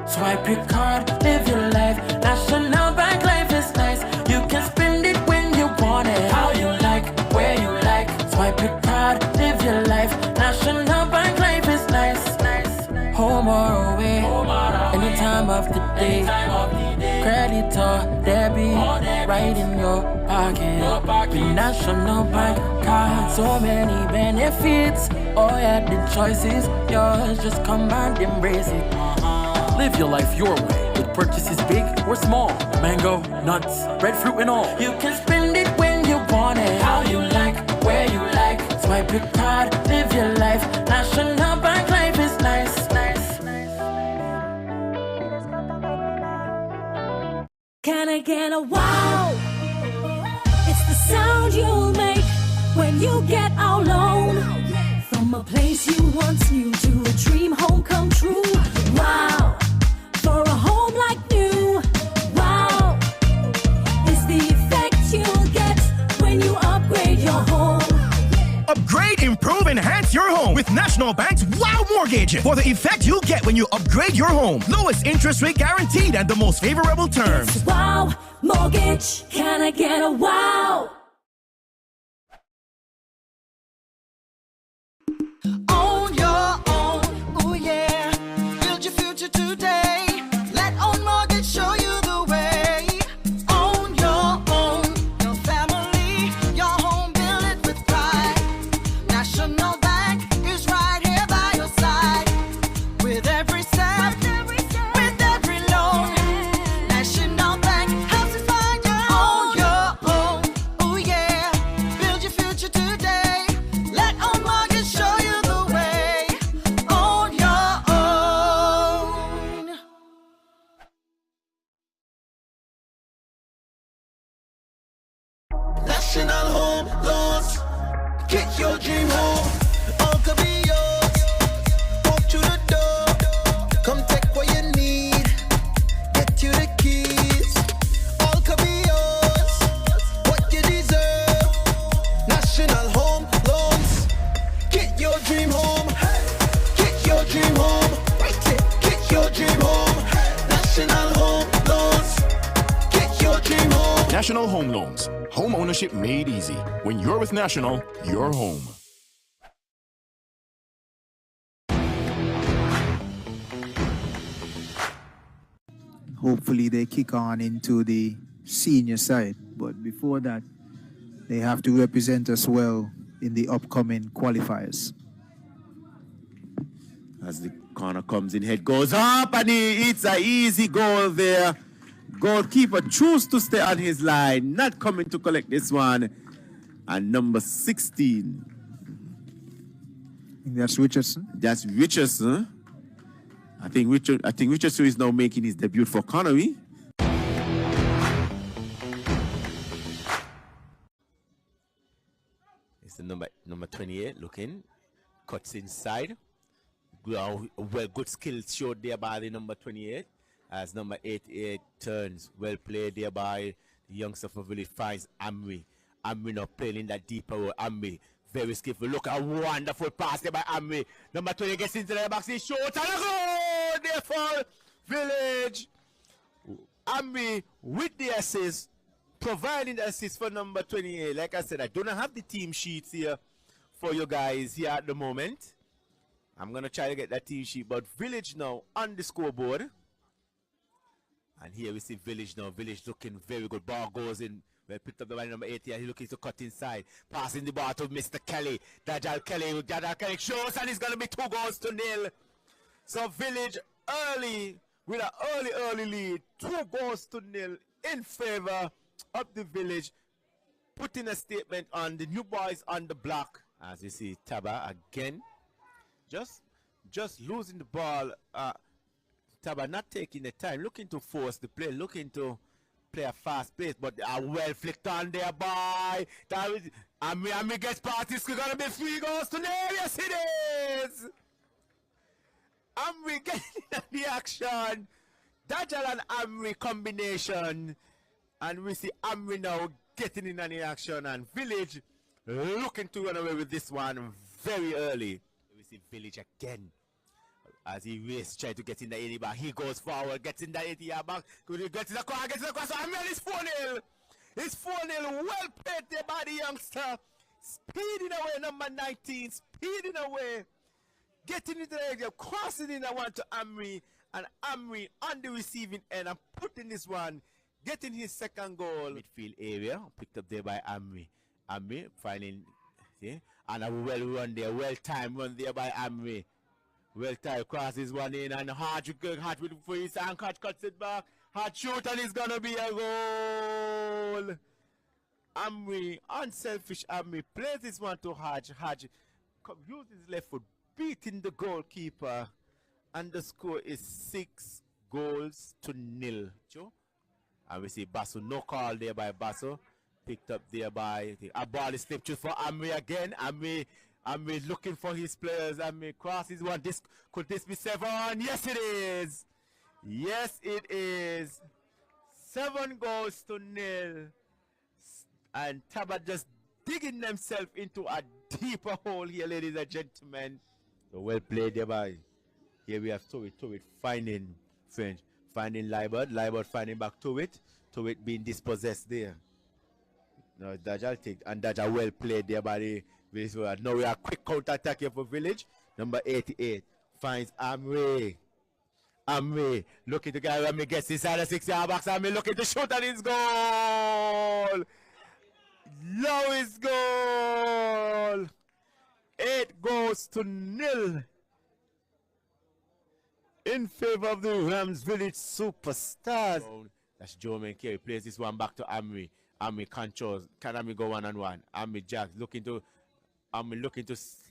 Swipe your card, live your life. National Bank life is nice. You can spend it when you want it, how you like, where you like. Swipe your card, live your life. National Bank life is nice. Home or away, any time of the day. Credit or debit, right in your pocket. With National Bank card, so many benefits. All yeah, the choice is yours. Just come and embrace it. Live your life your way with purchases big or small. Mango, nuts, breadfruit and all. You can spend it when you want it, how you like, where you like. Swipe your card, live your life. National Bank life is nice. Can I get a wow? It's the sound you'll make when you get our loan. From a place you once knew to a dream home come true. Wow, for a home like new. Wow, is the effect you'll get when you upgrade your home. Upgrade, improve, enhance your home with National Bank's Wow Mortgage. For the effect you'll get when you upgrade your home. Lowest interest rate guaranteed and the most favorable terms. It's Wow Mortgage. Can I get a wow? Own your own, oh yeah. Build your future today. Let Own Mortgage show you the way. Own your own, your family, your home, build it with pride. National Bank is right here by your side. With every step, with every loan. National Bank helps you find your own, oh National Home Loans. Home ownership made easy. When you're with National, you're home. Hopefully they kick on into the senior side. But before that, they have to represent us well in the upcoming qualifiers. As the corner comes in, head goes up, and it's an easy goal there. Goalkeeper chooses to stay on his line, not coming to collect this one. And number 16. I think that's Richardson. That's Richardson. I think Richardson is now making his debut for Connery. It's the number 28 looking. Cuts inside. Well, good skills showed there by the number 28. As number 88 turns. Well played there by the youngster from Village. Finds Amri. Amri now playing in that deeper role. Amri. Very skillful. Look at a wonderful pass there by Amri. Number 20 gets into the box. He shoots and a goal there for Village. Amri with the assist. Providing the assist for number 28. Like I said, I do not have the team sheets here for you guys here at the moment. I'm going to try to get that team sheet. But Village now on the scoreboard. And here we see Village now. Village looking very good. Ball goes in. Well picked up the by number 80. He's looking to cut inside. Passing the ball to Mr. Kelly. Dajal Kelly shows, and it's going to be 2-0. So Village early with an early lead. 2-0 in favor of the Village. Putting a statement on the new boys on the block. As you see Taba again. Just losing the ball. Taba not taking the time, looking to force the play, looking to play a fast pace, but well flicked on there by Ami gets past. It's gonna be 3-0. Yes, it is. Amri getting the action. Dajal and Amri combination, and we see Amri now getting in on the action, and Village looking to run away with this one very early. We see Village again. As he races, trying to get in the 80 back. He goes forward, gets in the 80 yard back. Gets in the corner, gets in the cross. I mean, it's 4-0. It's 4-0. Well played there by the youngster. Speeding away, number 19. Speeding away. Getting into the area, crossing in the one to Amri. And Amri on the receiving end and putting this one. Getting his second goal. Midfield area. Picked up there by Amri. Amri finding, see? And a well run there. Well timed run there by Amri. Well tied crosses one in, and Hart with for his hand, Hart cuts it back. Hart shoot, and it's gonna be a goal. Amri, unselfish Amri, plays this one to Hart. Hart uses his left foot, beating the goalkeeper, and the score is 6-0. And we see Basso, no call there by Basso. Picked up there by a ball is slipped for Amri again. Amri looking for his players. Amri crosses one. Could this be 7? Yes, it is. Yes, it is. 7-0. And Taba just digging themselves into a deeper hole here, ladies and gentlemen. So well played there by. Here we have Towit finding French. Finding Libert finding back Towit being dispossessed there. Now Dajal take, and Dajal well played there by the Village. Now we are quick counter attack here for Village. Number 88 finds Amri. Amri looking to get Amri gets inside the 6-yard box. Amri looking to shoot, and it's goal. Lowest goal. 8-0 in favor of the Rams Village Superstars. That's Joe Menkeri. Plays this one back to Amri. Amri controls. Can Amri go 1-on-1? Amri Jack looking to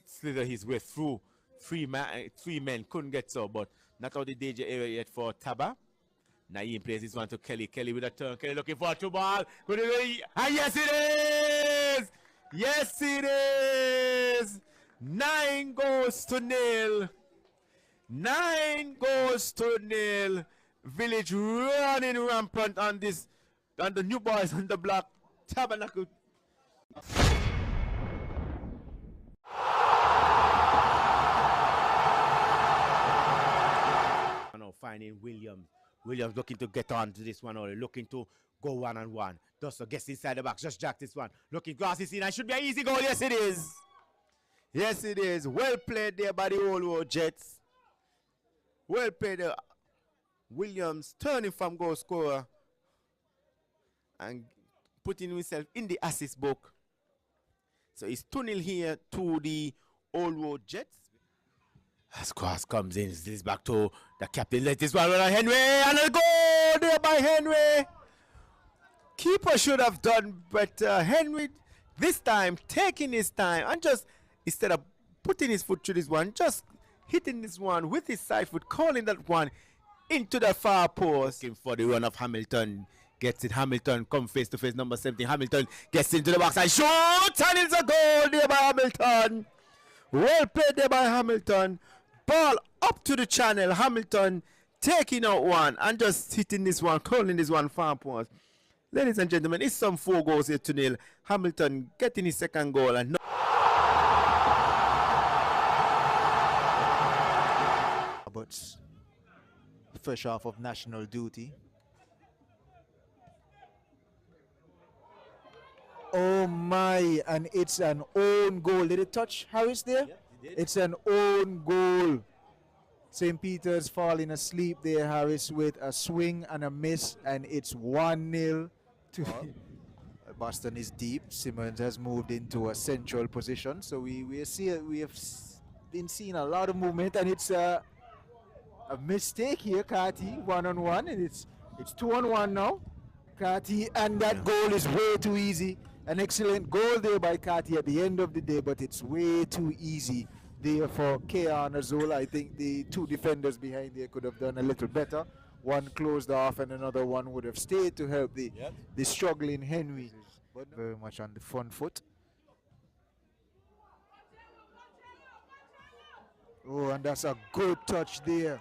slither his way through three men. Couldn't get so, but not out the danger area yet for Taba. Naeem plays this one to Kelly. Kelly with a turn. Kelly looking for a 2 ball. And yes, it is! Yes, it is! 9-0. 9-0. Village running rampant on this, on the new boys on the block. Tabernacle. Now finding Williams. Williams looking to get on to this one, or looking to go 1-on-1. Duster gets inside the box, just jack this one. Looking glass is in, and should be an easy goal. Yes, it is. Yes, it is. Well played there by the Old World Jets. Well played there. Williams turning from goal scorer and putting himself in the assist book. So it's 2-0 here to the Old World Jets. As cross comes in, this is back to the captain. Let this one run on Henry, and a goal there by Henry. Keeper should have done better. Henry this time taking his time and just instead of putting his foot through this one, just hitting this one with his side foot, calling that one into the far post. Looking for the run of Hamilton. Gets it. Hamilton come face to face. Number 17. Hamilton gets into the box and shoots, and it's a goal there by Hamilton. Well played there by Hamilton. Ball up to the channel. Hamilton taking out one and just hitting this one, calling this one far post. Ladies and gentlemen, it's some 4 goals here to 0. Hamilton getting his second goal and Roberts, fresh off of national duty. Oh my, and it's an own goal. Did it touch Harris there? Yeah, it did. It's an own goal. St. Peter's falling asleep there, Harris, with a swing and a miss, and it's 1-0 to Boston is deep. Simmons has moved into a central position, so we have been seeing a lot of movement, and it's a mistake here, Kati, 1-on-1, and it's 2-on-1 now. Kati, and that goal is way too easy. An excellent goal there by Kati at the end of the day, but it's way too easy there for Keon Azul. I think the 2 defenders behind there could have done a little better. One closed off and another one would have stayed to help the struggling Henry. But very much on the front foot. Oh, and that's a good touch there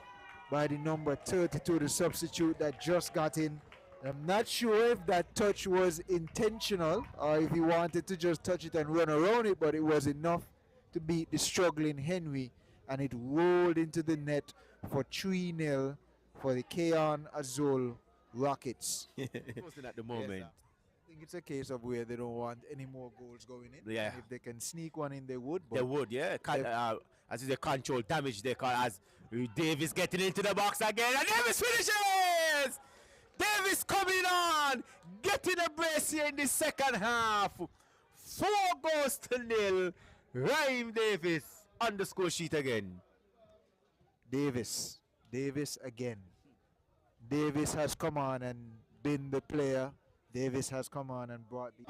by the number 32, the substitute that just got in. I'm not sure if that touch was intentional or if he wanted to just touch it and run around it, but it was enough to beat the struggling Henry, and it rolled into the net for 3-0 for the Keon Azul Rockets. at the moment. I think it's a case of where they don't want any more goals going in. Yeah. And if they can sneak one in, they would. They would, yeah. As is the control damage they call as Davis getting into the box again, and Davis finishes! Davis coming on, getting a brace here in the second half. 4 goals to 0. Rhyme Davis on the score sheet again. Davis again. Davis has come on and been the player. Davis has come on and brought the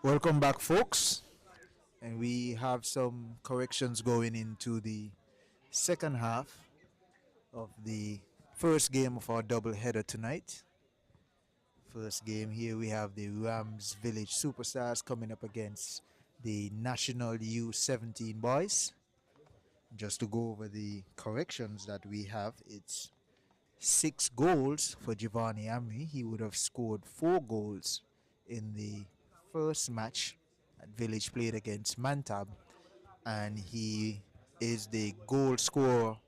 Welcome back, folks. And we have some corrections going into the second half of the first game of our doubleheader tonight. First game here, we have the Rams Village Superstars coming up against the National U17 boys. Just to go over the corrections that we have, it's 6 goals for Giovanni Amri. He would have scored 4 goals in the first match that Village played against Mantab, and he is the goal scorer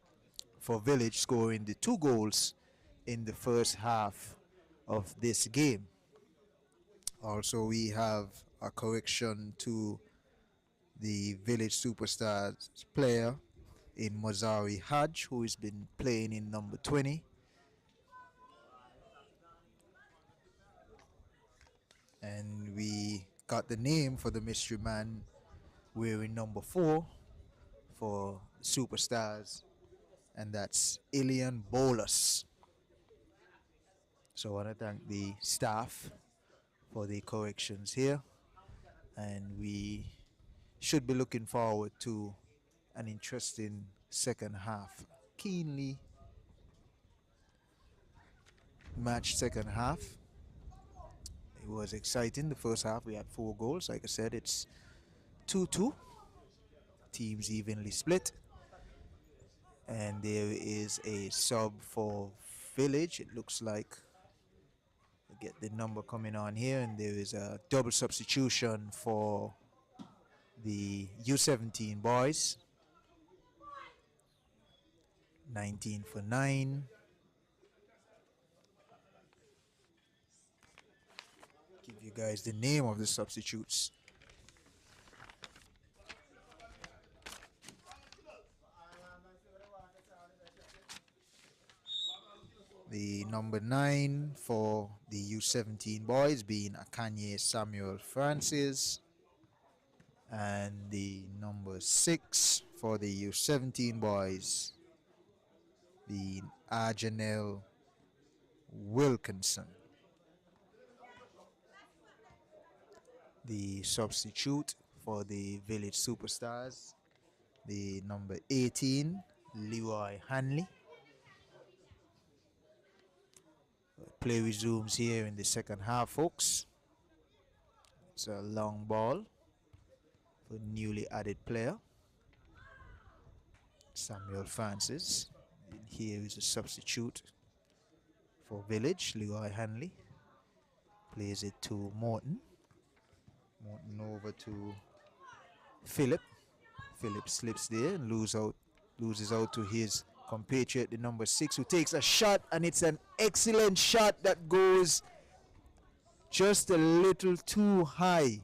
for Village, scoring the 2 goals in the first half of this game. Also, we have a correction to the Village Superstars player in Mozari Hajj, who has been playing in number 20. And we got the name for the mystery man wearing number 4 for Superstars, and that's Ilian Bolus. So I want to thank the staff for the corrections here, and we should be looking forward to an interesting second half. Keenly matched second half. It was exciting. The first half we had 4 goals. Like I said, it's 2-2. Teams evenly split. And there is a sub for Village. It looks like I get the number coming on here, and there is a double substitution for the U17 boys. 19 for 9. Give you guys the name of the substitutes. The number 9 for the U17 boys being Akanye Samuel Francis, and the number 6 for the U17 boys being Arjanel Wilkinson. The substitute for the Village Superstars, the number 18, Leroy Hanley. Play resumes here in the second half, folks. It's a long ball for newly added player Samuel Francis. And here is a substitute for Village, Leroy Hanley. Plays it to Morton. Morton over to Philip. Philip slips there and loses out to his compatriot, the number 6, who takes a shot, and it's an excellent shot that goes just a little too high,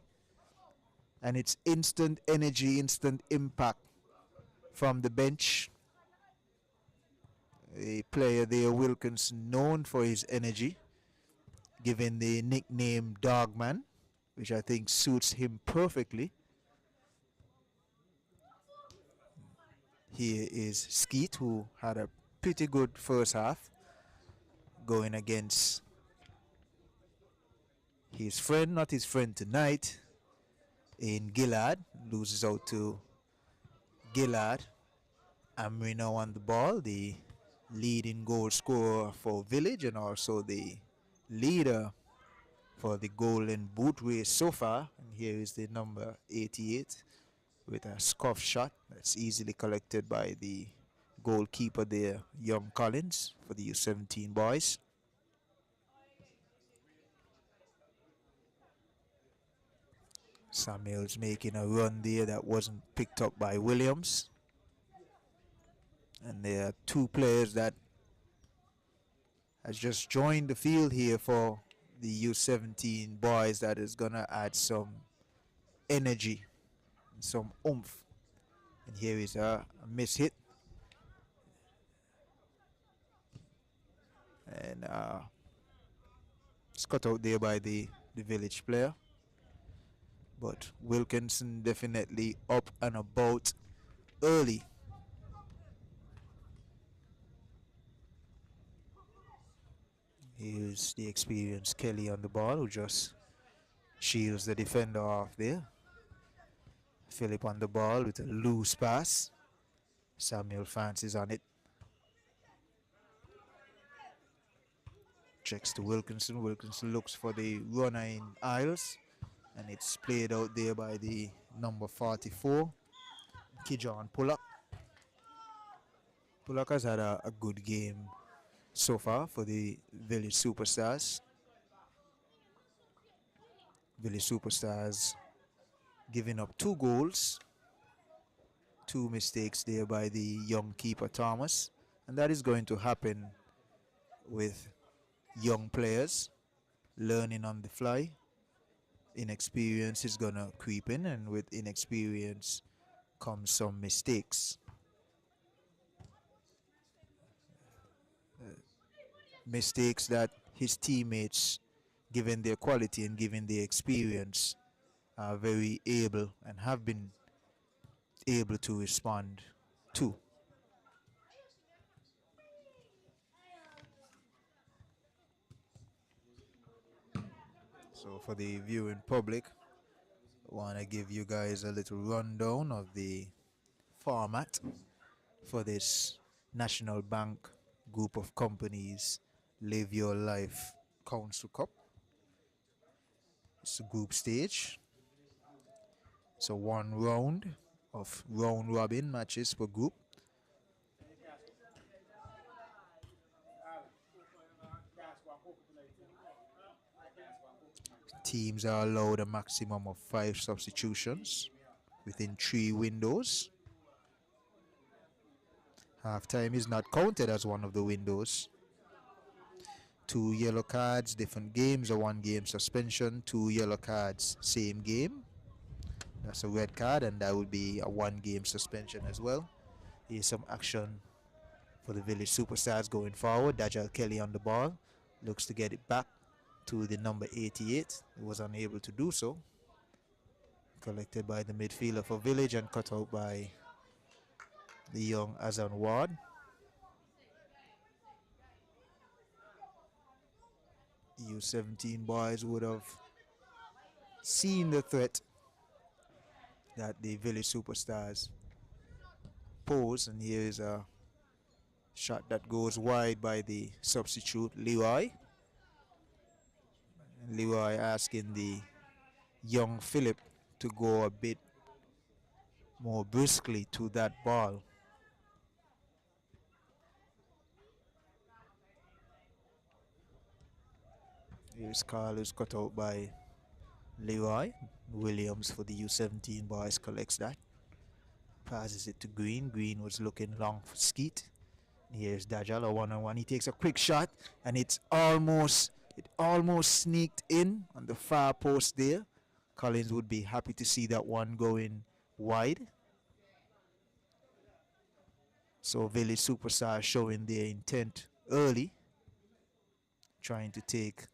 and it's instant energy, instant impact from the bench. A player there, Wilkinson, known for his energy, given the nickname Dogman, which I think suits him perfectly. Here is Skeet, who had a pretty good first half, going against his friend, not his friend tonight, in Gillard. Loses out to Gillard. Amri now on the ball, the leading goal scorer for Village and also the leader for the golden boot race so far. And here is the number 88 with a scuff shot that's easily collected by the goalkeeper there, Young Collins, for the U17 boys. Samuel's making a run there that wasn't picked up by Williams. And there are 2 players that has just joined the field here for the U17 boys that is gonna add some energy, some oomph. And here is a miss hit, and it's cut out there by the Village player. But Wilkinson definitely up and about early. Here's the experienced Kelly on the ball, who just shields the defender off there. Philip on the ball with a loose pass. Samuel Francis on it. Checks to Wilkinson. Wilkinson looks for the runner in aisles. And it's played out there by the number 44, Kijon Pullock. Pullock has had a good game so far for the Village Superstars. Village Superstars giving up 2 goals. 2 mistakes there by the young keeper Thomas. And that is going to happen with young players learning on the fly. Inexperience is gonna creep in, and with inexperience comes some mistakes. Mistakes that his teammates, given their quality and given their experience, are very able and have been able to respond to. So for the viewing public, I want to give you guys a little rundown of the format for this National Bank Group of Companies Live Your Life Council Cup. It's a group stage. So 1 round of round robin matches per group. Teams are allowed a maximum of 5 substitutions within 3 windows. Halftime is not counted as one of the windows. 2 yellow cards, different games, a 1 game suspension. 2 yellow cards, same game. That's a red card, and that would be a 1 game suspension as well. Here's some action for the Village Superstars going forward. Dajal Kelly on the ball, looks to get it back to the number 88. He was unable to do so. Collected by the midfielder for Village and cut out by the young Azan Ward. U17 boys would have seen the threat that the Village Superstars pose, and here is a shot that goes wide by the substitute Leroy. And Leroy asking the young Philip to go a bit more briskly to that ball. Here's Carlos cut out by Leroy. Williams for the U17 boys collects that. Passes it to Green. Green was looking long for Skeet. Here's Dajal, a 1-on-1. He takes a quick shot, and it almost sneaked in on the far post there. Collins would be happy to see that one going wide. So Village Superstars showing their intent early, trying to take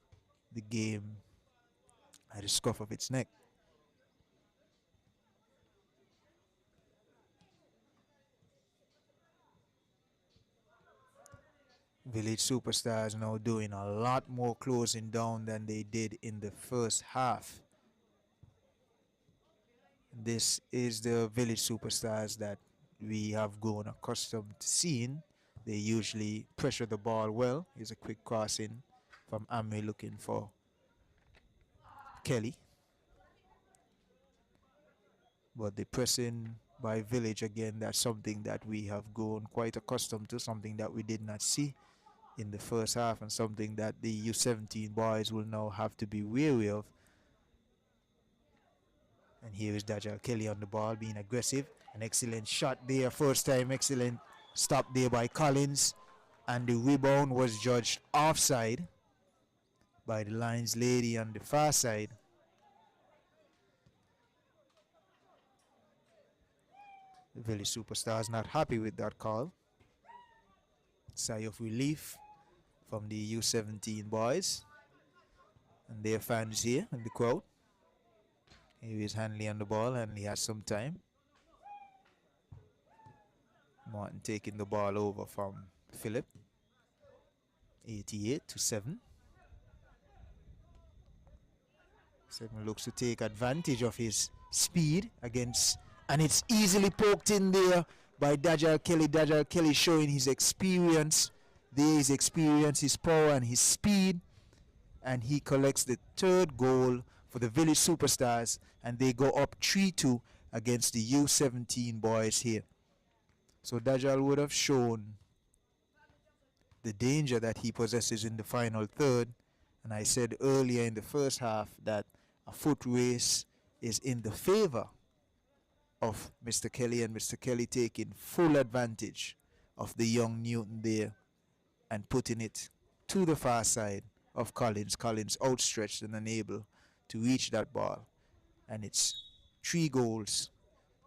the game at the scuff of its neck. Village Superstars now doing a lot more closing down than they did in the first half. This is the Village Superstars that we have grown accustomed to seeing. They usually pressure the ball well. Here's a quick crossing from Amri looking for Kelly. But the pressing by Village, again, that's something that we have grown quite accustomed to, something that we did not see in the first half, and something that the U17 boys will now have to be wary of. And here is Dajal Kelly on the ball, being aggressive. An excellent shot there, first time, excellent stop there by Collins. And the rebound was judged offside by the Lions lady on the far side. The Village Superstars not happy with that call. Sigh of relief from the U17 boys and their fans here in the crowd. Here is Hanley on the ball, and he has some time. Martin taking the ball over from Philip. 88-7. Seven looks to take advantage of his speed against, and it's easily poked in there by Dajal Kelly. Dajal Kelly showing his experience. There his experience, his power, and his speed. And he collects the third goal for the Village Superstars, and they go up 3-2 against the U17 boys here. So Dajal would have shown the danger that he possesses in the final third. And I said earlier in the first half that a foot race is in the favor of Mr. Kelly, and Mr. Kelly taking full advantage of the young Newton there and putting it to the far side of Collins. Collins outstretched and unable to reach that ball. And it's 3 goals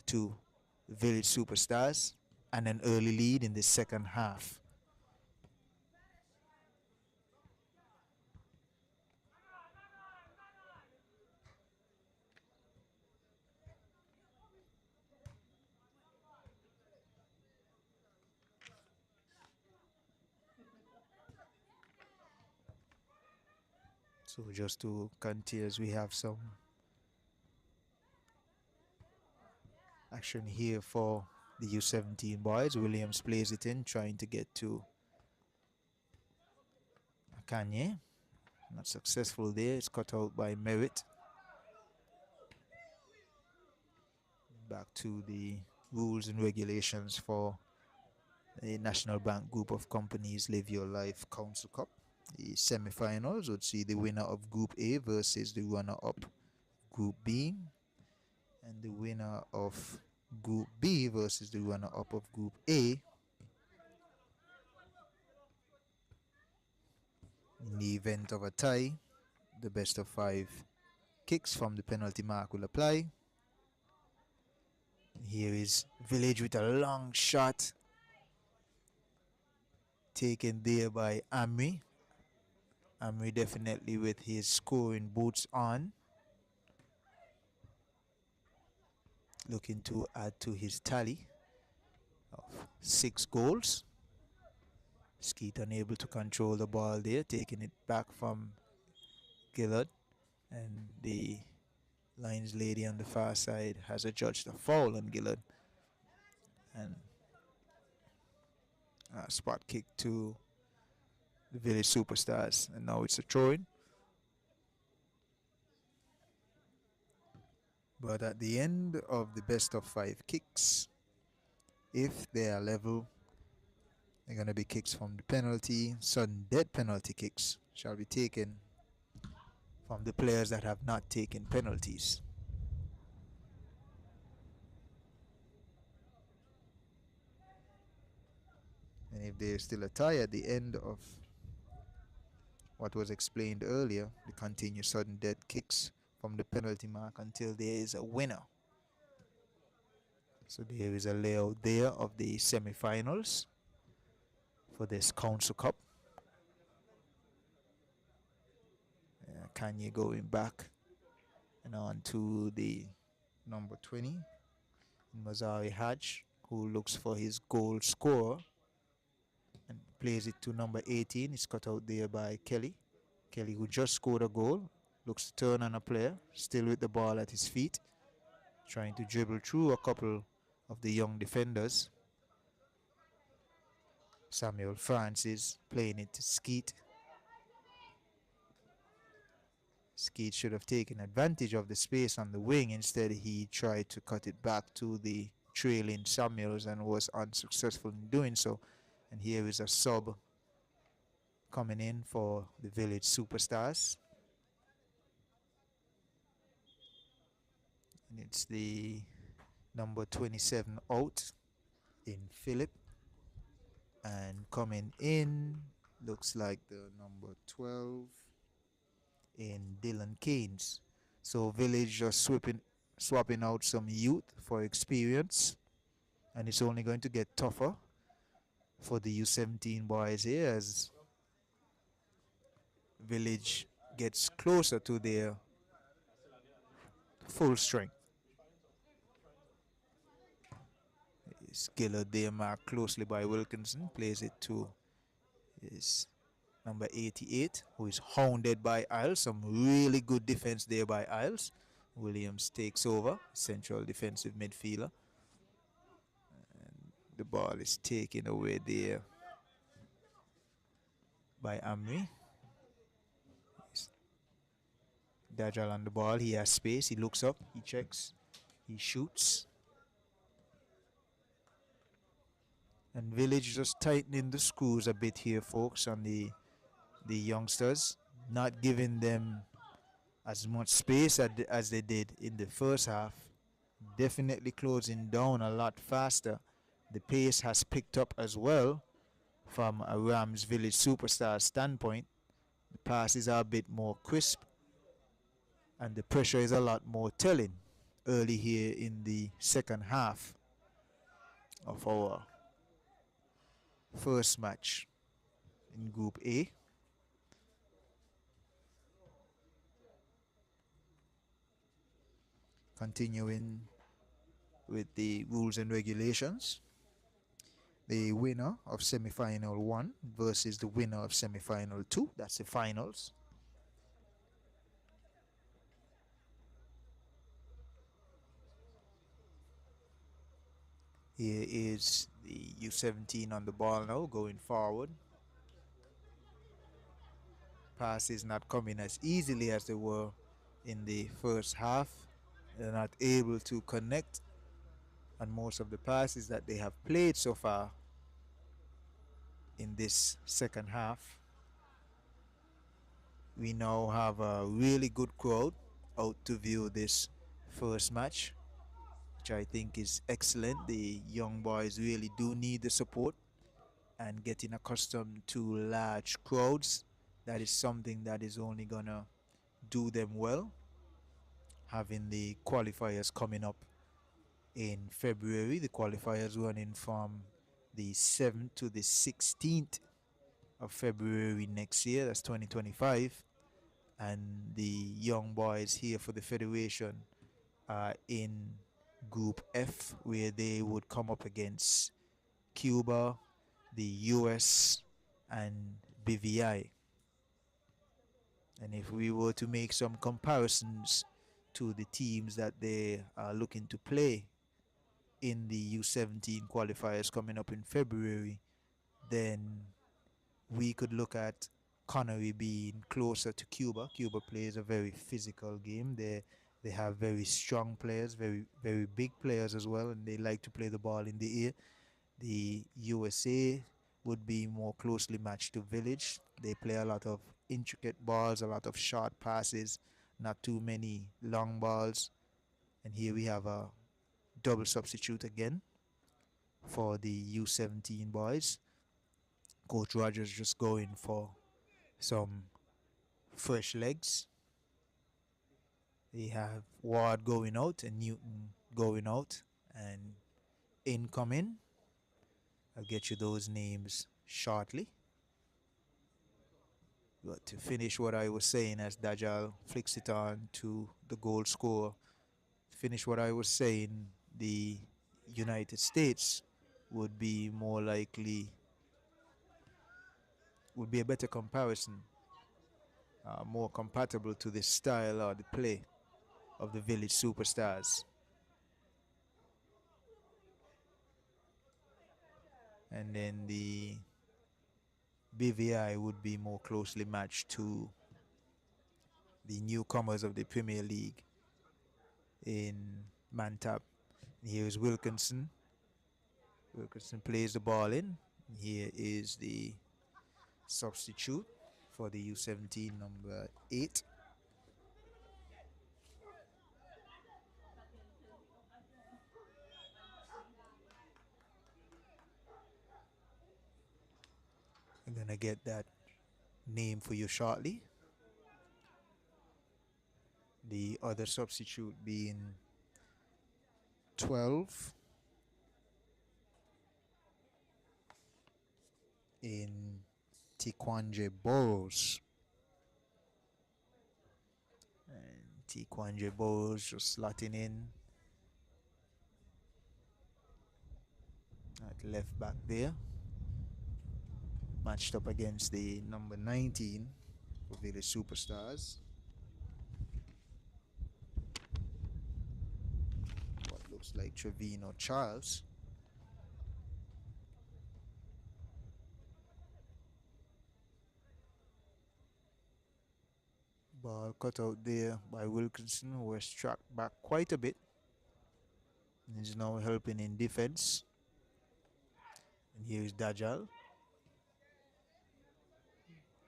to Village Superstars and an early lead in the second half. So just to continue, as we have some action here for the U17 boys. Williams plays it in, trying to get to Kanye. Not successful there. It's cut out by Merritt. Back to the rules and regulations for the National Bank Group of Companies Live Your Life Council Cup. The semi-finals would see the winner of Group A versus the runner-up Group B, and the winner of Group B versus the runner-up of Group A. In the event of a tie, the best of 5 kicks from the penalty mark will apply. Here is Village with a long shot taken there by Amri. Amri definitely with his scoring boots on, looking to add to his tally of 6 goals. Skeet unable to control the ball there, taking it back from Gillard, and the Lions lady on the far side has adjudged a foul on Gillard, and a spot kick to the Village Superstars, and now it's a throw-in. But at the end of the best of 5 kicks, if they are level, they're going to be kicks from the penalty. Sudden dead penalty kicks shall be taken from the players that have not taken penalties. And if there's still a tie at the end of what was explained earlier, they continue sudden dead kicks from the penalty mark until there is a winner. So there is a layout there of the semi-finals for this Council Cup. Kanye going back and on to the number 20, Mazari Haj, who looks for his goal scorer and plays it to number 18. It's cut out there by Kelly. Kelly, who just scored a goal, looks to turn on a player, still with the ball at his feet, trying to dribble through a couple of the young defenders. Samuel Francis playing it to Skeet. Skeet should have taken advantage of the space on the wing. Instead, he tried to cut it back to the trailing Samuels and was unsuccessful in doing so. And here is a sub coming in for the Village Superstars. And it's the number 27 out in Philip. And coming in looks like the number 12 in Dylan Keynes. So Village just swapping out some youth for experience. And it's only going to get tougher for the U17 boys here as Village gets closer to their full strength. Gillard there marked closely by Wilkinson, plays it to his number 88, who is hounded by Isles. Some really good defense there by Isles. Williams takes over, central defensive midfielder. And the ball is taken away there by Amri. Dajjal on the ball. He has space. He looks up. He checks. He shoots. And Village just tightening the screws a bit here, folks, on the youngsters. Not giving them as much space as they did in the first half. Definitely closing down a lot faster. The pace has picked up as well from a Rams Village superstar standpoint. The passes are a bit more crisp and the pressure is a lot more telling early here in the second half of our first match in Group A. Continuing with the rules and regulations. The winner of semi-final 1 versus the winner of semi-final 2. That's the finals. Here is the U17 on the ball now, going forward. Passes not coming as easily as they were in the first half. They're not able to connect on most of the passes that they have played so far in this second half. We now have a really good crowd out to view this first match, which I think is excellent. The young boys really do need the support, and getting accustomed to large crowds, that is something that is only gonna do them well. Having the qualifiers coming up in February, the qualifiers running from the 7th to the 16th of February next year, that's 2025. And the young boys here for the Federation are in Group F, where they would come up against Cuba, the US, and BVI. And if we were to make some comparisons to the teams that they are looking to play in the U17 qualifiers coming up in February, then we could look at Connery being closer to Cuba. Cuba plays a very physical game. They have very strong players, very big players as well, and they like to play the ball in the air. The USA would be more closely matched to Village. They play a lot of intricate balls, a lot of short passes, not too many long balls. And here we have a double substitute again for the U17 boys. Coach Rogers just going for some fresh legs. They have Ward going out and Newton going out, and incoming. I'll get you those names shortly. But to finish what I was saying, as Dajjal flicks it on to the goal scorer, finish what I was saying, the United States would be more likely, would be a better comparison, more compatible to the style or the play of the Village superstars. And then the BVI would be more closely matched to the newcomers of the Premier League in Mantap. Here is Wilkinson. Wilkinson plays the ball in. Here is the substitute for the U17, number 8. I'm gonna get that name for you shortly. The other substitute being 12 in Tikwanje Burrows. And Tikwanje Burrows just slotting in at left back there. matched up against the number 19 for Village Superstars. What looks like Trevino Charles. Ball cut out there by Wilkinson, who was tracked back quite a bit. And he's now helping in defense. And here is Dajjal.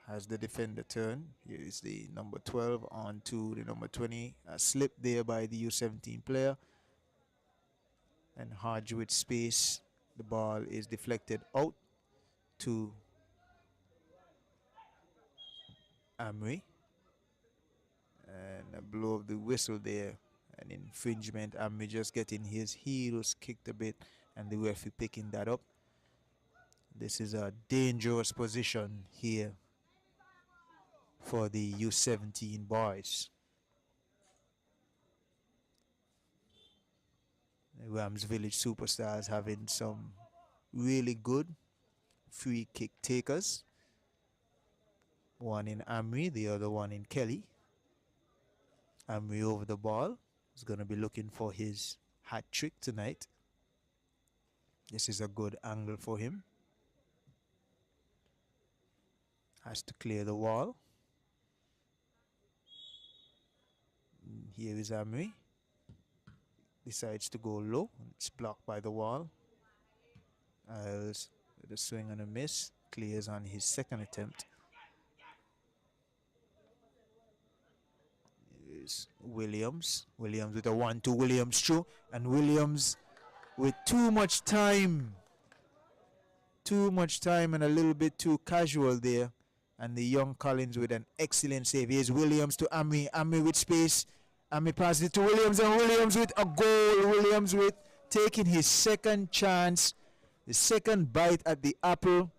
Has the defender turn. Here is the number 12 on to the number 20. A slip there by the U17 player. And Hodge with space. The ball is deflected out to Amri. And a blow of the whistle there. An infringement. Amri just getting his heels kicked a bit. And the referee picking that up. This is a dangerous position here for the U17 boys. The Rams Village Superstars having some really good free kick takers. One in Amri, the other one in Kelly. Amri over the ball. He's going to be looking for his hat trick tonight. This is a good angle for him. Has to clear the wall. Here is Amri. Decides to go low. It's blocked by the wall. Isles with a swing and a miss. Clears on his second attempt. Here is Williams. Williams with a 1-2. Williams through. And Williams with too much time. Too much time and a little bit too casual there. And the young Collins with an excellent save. Here's Williams to Amri. Amri with space. Amri passes it to Williams. And Williams with a goal. Williams with taking his second chance. The second bite at the apple.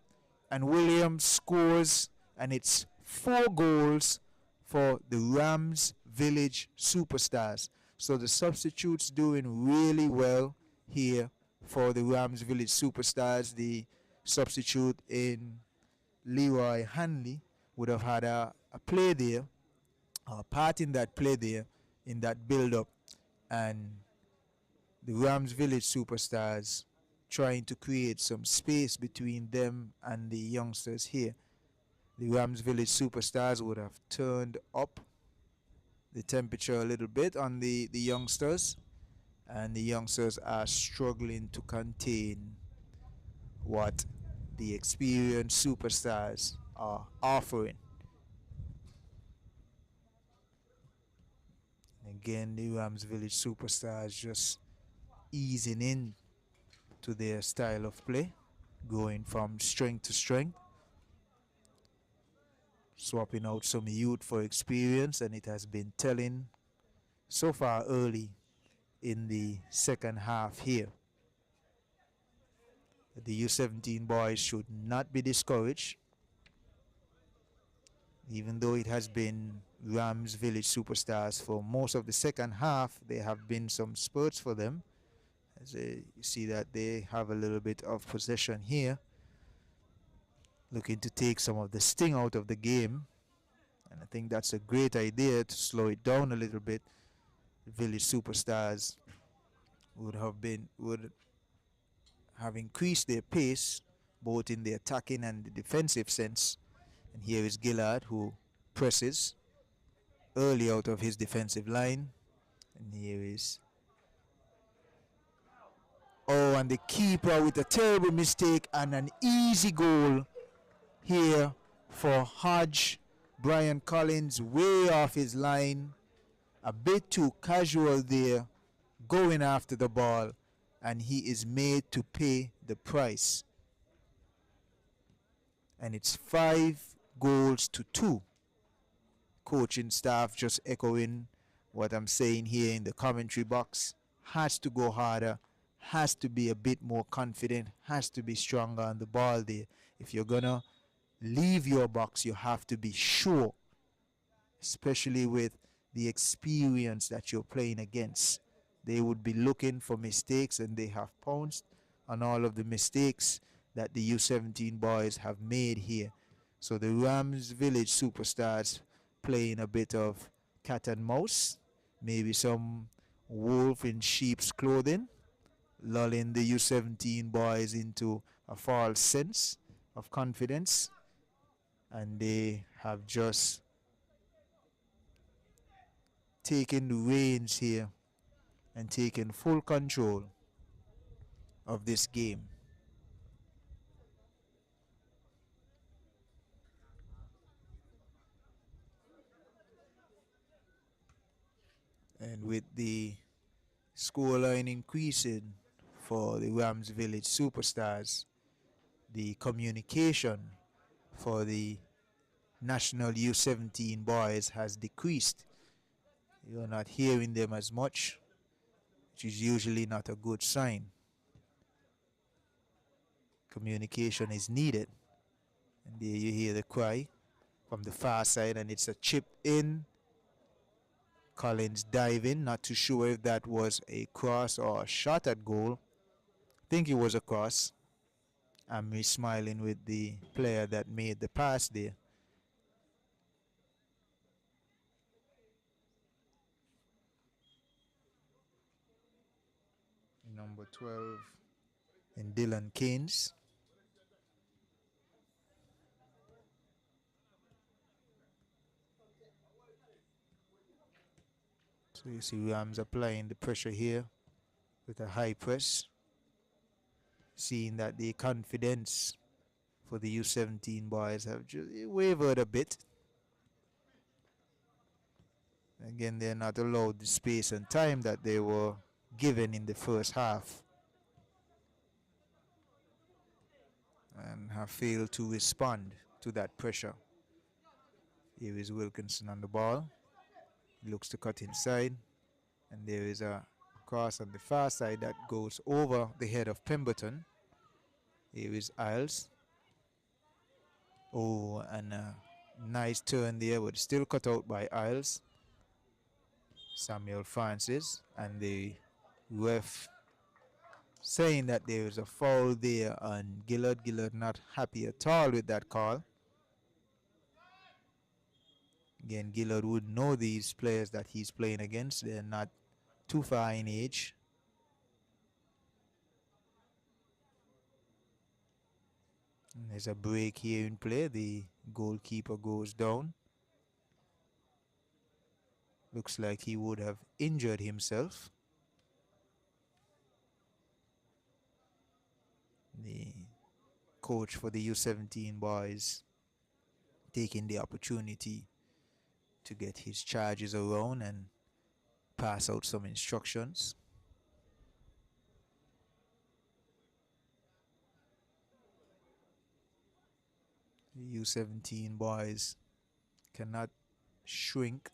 And Williams scores. And it's 4 goals for the Rams Village Superstars. So the substitutes doing really well here for the Rams Village Superstars. The substitute in Leroy Hanley would have had a play there, a part in that play there, in that build-up, and the Rams Village Superstars trying to create some space between them and the youngsters here. The Rams Village Superstars would have turned up the temperature a little bit on the youngsters, and the youngsters are struggling to contain what the experienced superstars are offering. Again, the Rams Village Superstars just easing in to their style of play, going from strength to strength, swapping out some youth for experience, and it has been telling so far early in the second half here. The U17 boys should not be discouraged, even though it has been Rams Village Superstars for most of the second half. There have been some spurts for them, as you see that they have a little bit of possession here, looking to take some of the sting out of the game, and I think that's a great idea to slow it down a little bit. The Village Superstars would have increased their pace, both in the attacking and the defensive sense. And here is Gillard, who presses early out of his defensive line. And here is... Oh, and the keeper with a terrible mistake and an easy goal here for Hodge. Brian Collins way off his line. A bit too casual there, going after the ball. And he is made to pay the price. And it's 5-2. Coaching staff just echoing what I'm saying here in the commentary box. Has to go harder, has to be a bit more confident, has to be stronger on the ball there. If you're gonna leave your box, you have to be sure, especially with the experience that you're playing against. They would be looking for mistakes, and they have pounced on all of the mistakes that the U17 boys have made here. So the Rams Village superstars playing a bit of cat and mouse, maybe some wolf in sheep's clothing, lulling the U17 boys into a false sense of confidence, and they have just taken the reins here and taken full control of this game. And with the scoreline increasing for the Rams Village superstars, the communication for the national U17 boys has decreased. You're not hearing them as much, which is usually not a good sign. Communication is needed. And there you hear the cry from the far side, and it's a chip in. Collins diving, not too sure if that was a cross or a shot at goal. I think it was a cross. I'm smiling with the player that made the pass there. Number 12 and Dylan Keynes. So you see Rams applying the pressure here with a high press, seeing that the confidence for the U17 boys have just wavered a bit. Again, they're not allowed the space and time that they were given in the first half, and have failed to respond to that pressure. Here is Wilkinson on the ball. He looks to cut inside, and there is a cross on the far side that goes over the head of Pemberton. Here is Isles. Oh, and a nice turn there, but still cut out by Isles. Samuel Francis, and the ref saying that there is a foul there on Gillard. Gillard not happy at all with that call. Again, Gillard would know these players that he's playing against. They're not too far in age. And there's a break here in play. The goalkeeper goes down. Looks like he would have injured himself. The coach for the U17 boys taking the opportunity to get his charges around and pass out some instructions. The U17 boys cannot shrink.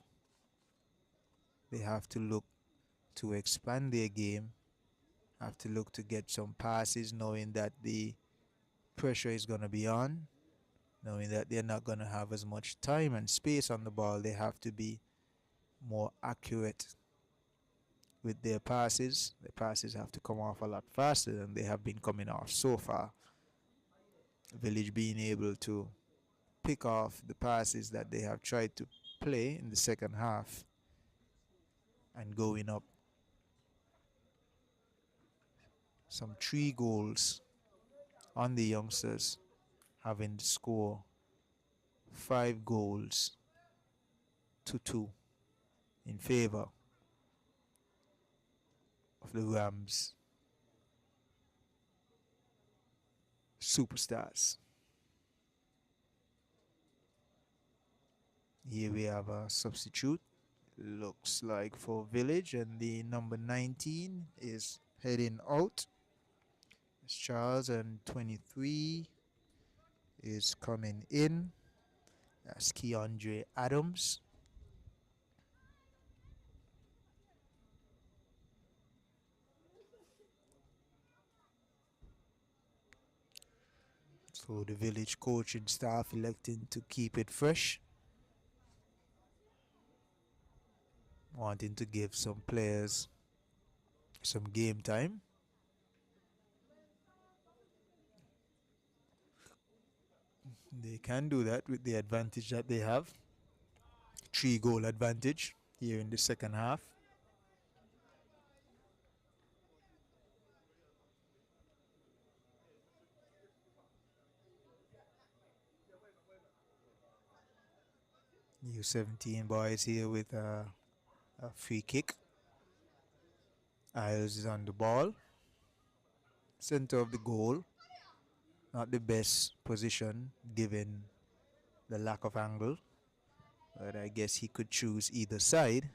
They have to look to expand their game, have to look to get some passes, knowing that the pressure is going to be on, knowing that they're not going to have as much time and space on the ball. They have to be more accurate with their passes. The passes have to come off a lot faster than they have been coming off so far. Village being able to pick off the passes that they have tried to play in the second half and going up. Some 3 goals on the youngsters, having to score 5 goals to 2 in favor of the Rams superstars. Here we have a substitute. Looks like for Village, and the number 19 is heading out. It's Charles, and 23 is coming in. That's Keandre Adams. So the Village coaching staff electing to keep it fresh, wanting to give some players some game time. They can do that with the advantage that they have. 3 goal advantage here in the second half. U17 boys here with a free kick. Isles is on the ball. Center of the goal. Not the best position given the lack of angle. But I guess he could choose either side.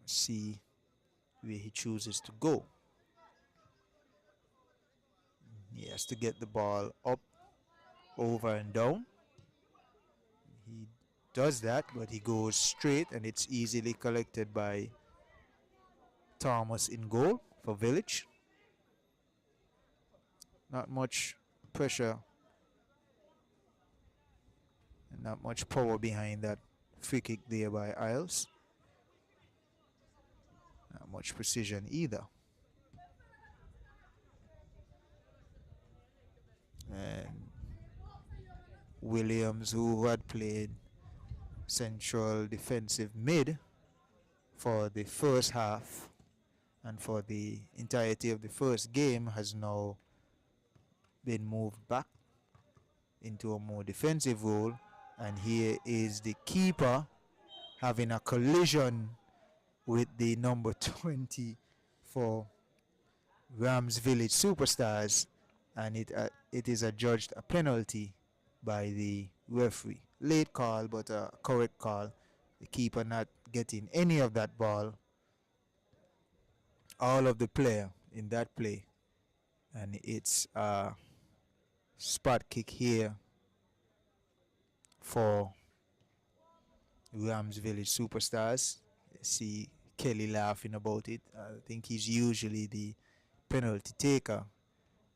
See where he chooses to go. He has to get the ball up, over and down. He does that, but he goes straight and it's easily collected by Thomas in goal for Village. Not much pressure and not much power behind that free kick there by Isles. Not much precision either. And Williams, who had played central defensive mid for the first half and for the entirety of the first game, has now been moved back into a more defensive role. And here is the keeper having a collision with the number 20 for Rams Village Superstars, and it is adjudged a penalty by the referee. Late call, but a correct call. The keeper not getting any of that ball. All of the player in that play. And it's a spot kick here for Rams Village Superstars. See Kelly laughing about it. I think he's usually the penalty taker,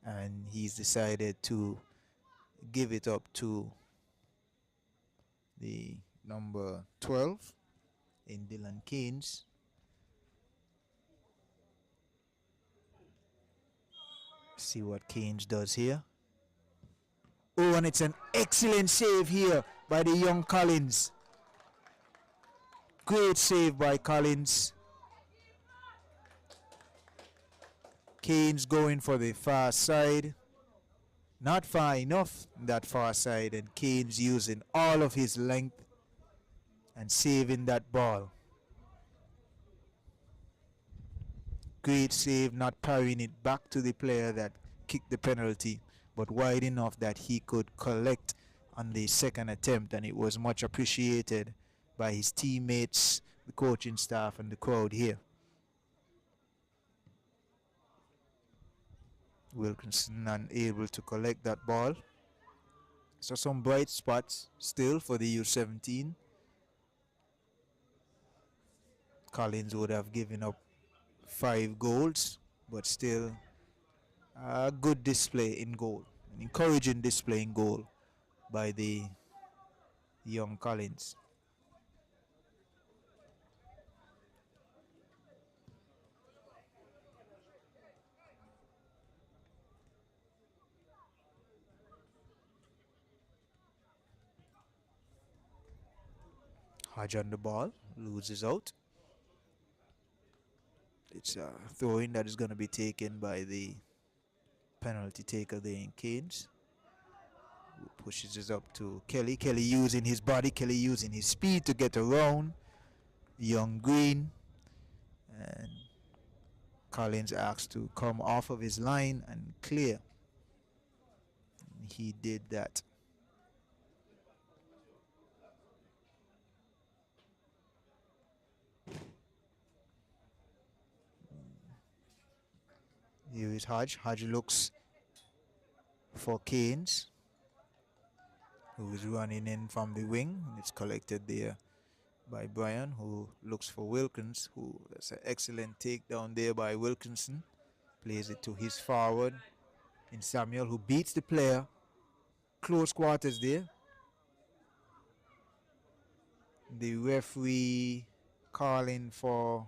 and he's decided to give it up to the number 12 in Dylan Keynes. See what Keynes does here. Oh, and it's an excellent save here by the young Collins. Great save by Collins. Keynes going for the far side. Not far enough, that far side, and Keynes using all of his length and saving that ball. Great save, not parrying it back to the player that kicked the penalty, but wide enough that he could collect on the second attempt, and it was much appreciated by his teammates, the coaching staff, and the crowd here. Wilkinson unable to collect that ball. So some bright spots still for the U17. Collins would have given up 5 goals, but still a good display in goal, an encouraging display in goal by the young Collins. Hodge on the ball, loses out. It's a throw-in that is going to be taken by the penalty taker there in Keynes. Who pushes it up to Kelly. Kelly using his body, Kelly using his speed to get around young Green. And Collins asked to come off of his line and clear. And he did that. Here is Hodge. Hodge looks for Keynes, who is running in from the wing. It's collected there by Brian, who looks for Wilkins, who that's an excellent takedown there by Wilkinson. Plays it to his forward in Samuel, who beats the player. Close quarters there. The referee calling for,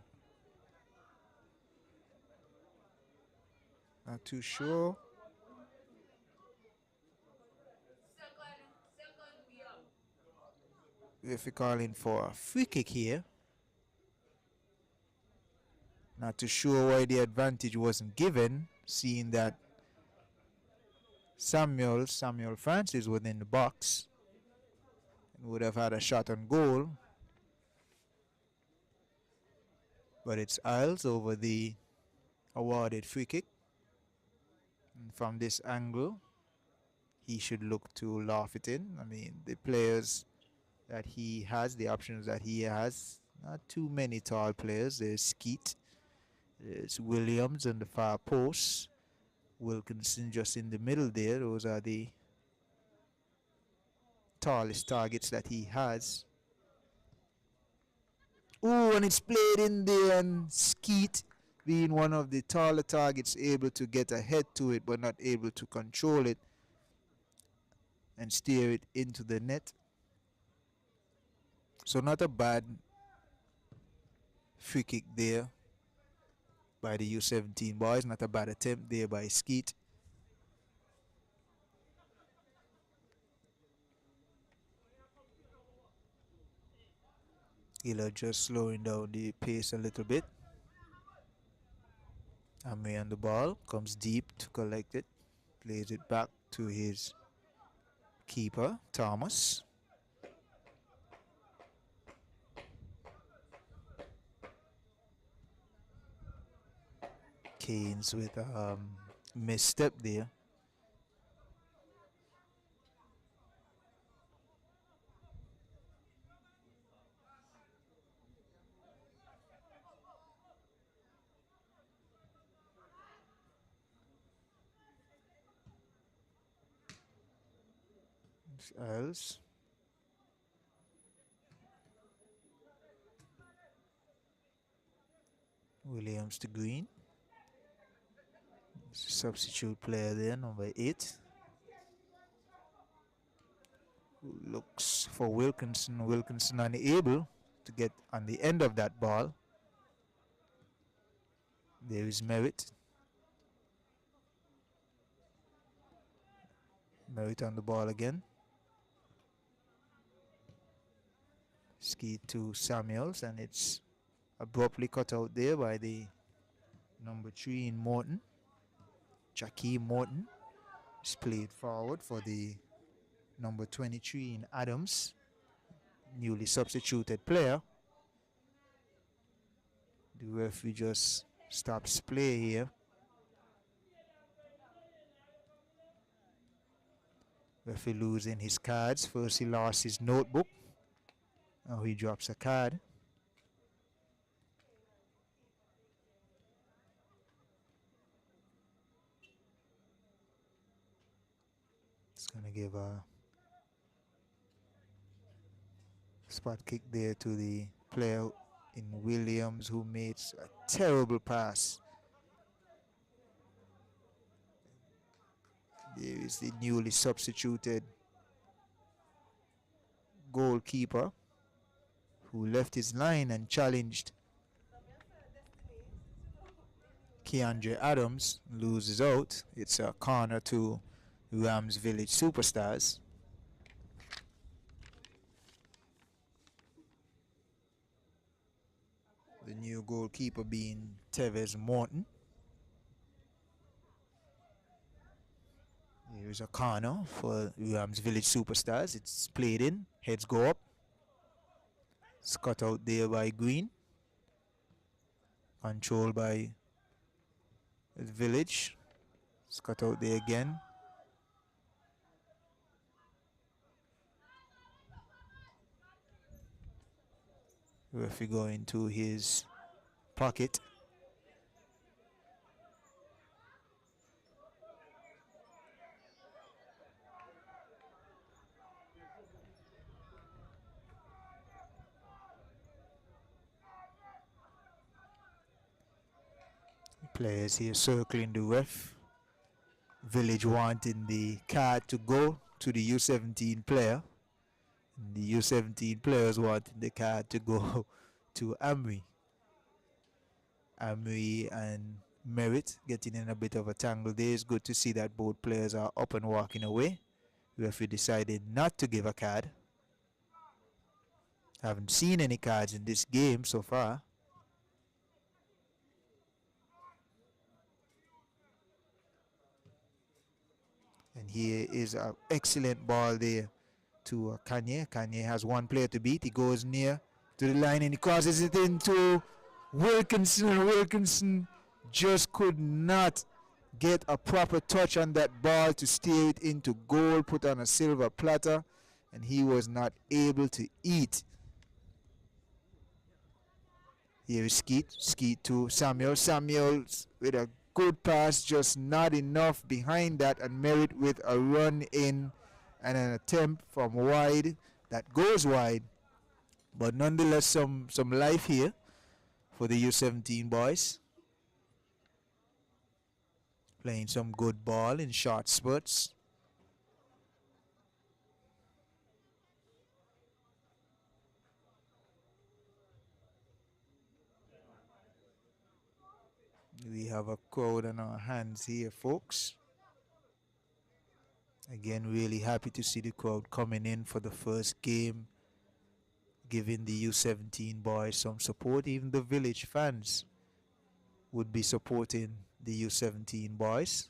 not too sure. If we're calling for a free kick here, not too sure why the advantage wasn't given, seeing that Samuel Francis was in the box and would have had a shot on goal. But it's Isles over the awarded free kick. And from this angle, he should look to laugh it in. I mean, the players that he has, the options that he has, not too many tall players. There's Skeet, there's Williams on the far post, Wilkinson just in the middle there. Those are the tallest targets that he has. Oh, and it's played in there, and Skeet, being one of the taller targets, able to get ahead to it but not able to control it and steer it into the net. So not a bad free kick there by the U17 boys. Not a bad attempt there by Skeet. Hiller just slowing down the pace a little bit. Amri on the ball, comes deep to collect it, plays it back to his keeper, Thomas. Keynes with a misstep there. Else. Williams to Green. Substitute player there, number 8. Who looks for Wilkinson. Wilkinson unable to get on the end of that ball. There is Merritt. Merritt on the ball again. Ski to Samuels, and it's abruptly cut out there by the number 3 in Morton. Jackie Morton is played forward for the number 23 in Adams, newly substituted player. The referee just stops play here. Referee losing his cards. First he lost his notebook. Now he drops a card. It's going to give a spot kick there to the player in Williams, who made a terrible pass. There is the newly substituted goalkeeper who left his line and challenged Keandre Adams. Loses out. It's a corner to Rams Village Superstars. The new goalkeeper being Tevez Morton. Here's a corner for Rams Village Superstars. It's played in. Heads go up. It's cut out there by Green. Controlled by the Village. It's cut out there again. Referee going to his pocket. Players here circling the ref. Village wanting the card to go to the U17 player. And the U17 players wanting the card to go to Amri. Amri and Merritt getting in a bit of a tangle there. It's good to see that both players are up and walking away. Referee decided not to give a card. Haven't seen any cards in this game so far. And here is an excellent ball there to Kanye. Kanye has one player to beat. He goes near to the line and he crosses it into Wilkinson. Wilkinson just could not get a proper touch on that ball to steer it into goal, put on a silver platter, and he was not able to eat. Here is Skeet. Skeet to Samuel. Samuels with a good pass, just not enough behind that, and Merritt with a run in and an attempt from wide that goes wide. But nonetheless, some life here for the U17 boys. Playing some good ball in short spurts. We have a crowd on our hands here, folks. Again, really happy to see the crowd coming in for the first game, giving the U17 boys some support. Even the village fans would be supporting the U17 boys.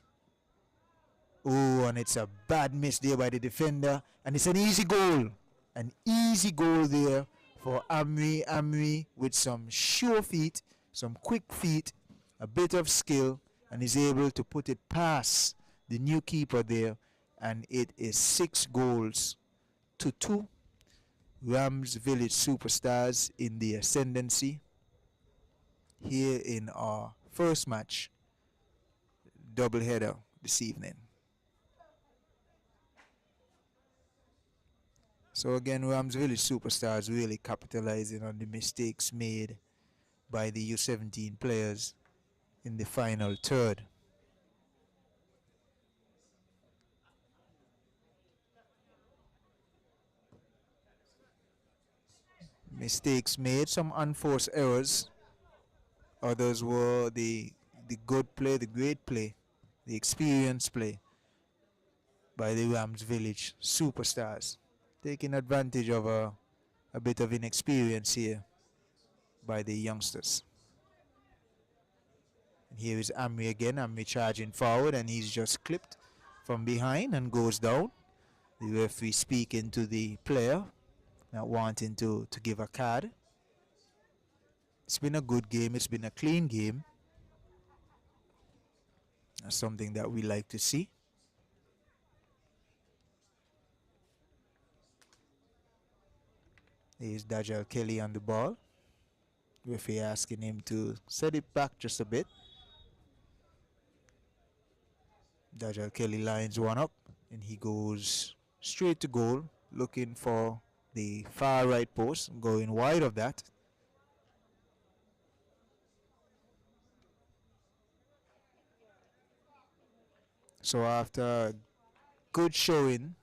Oh, and it's a bad miss there by the defender, and it's an easy goal. An easy goal there for Amri. Amri with some sure feet, some quick feet, a bit of skill, and is able to put it past the new keeper there, and it is 6 goals to 2. Rams Village Superstars in the ascendancy here in our first match, doubleheader this evening. So again, Rams Village Superstars really capitalizing on the mistakes made by the U17 players in the final third. Mistakes made, some unforced errors. Others were the good play, the great play, the experienced play by the Rams Village Superstars, taking advantage of a bit of inexperience here by the youngsters. And here is Amri again. Amri charging forward, and he's just clipped from behind and goes down. The referee speaking to the player, not wanting to give a card. It's been a good game. It's been a clean game. That's something that we like to see. There's Dajjal Kelly on the ball. Referee asking him to set it back just a bit. Dajjal Kelly lines one up, and he goes straight to goal, looking for the far right post, going wide of that. So after a good showing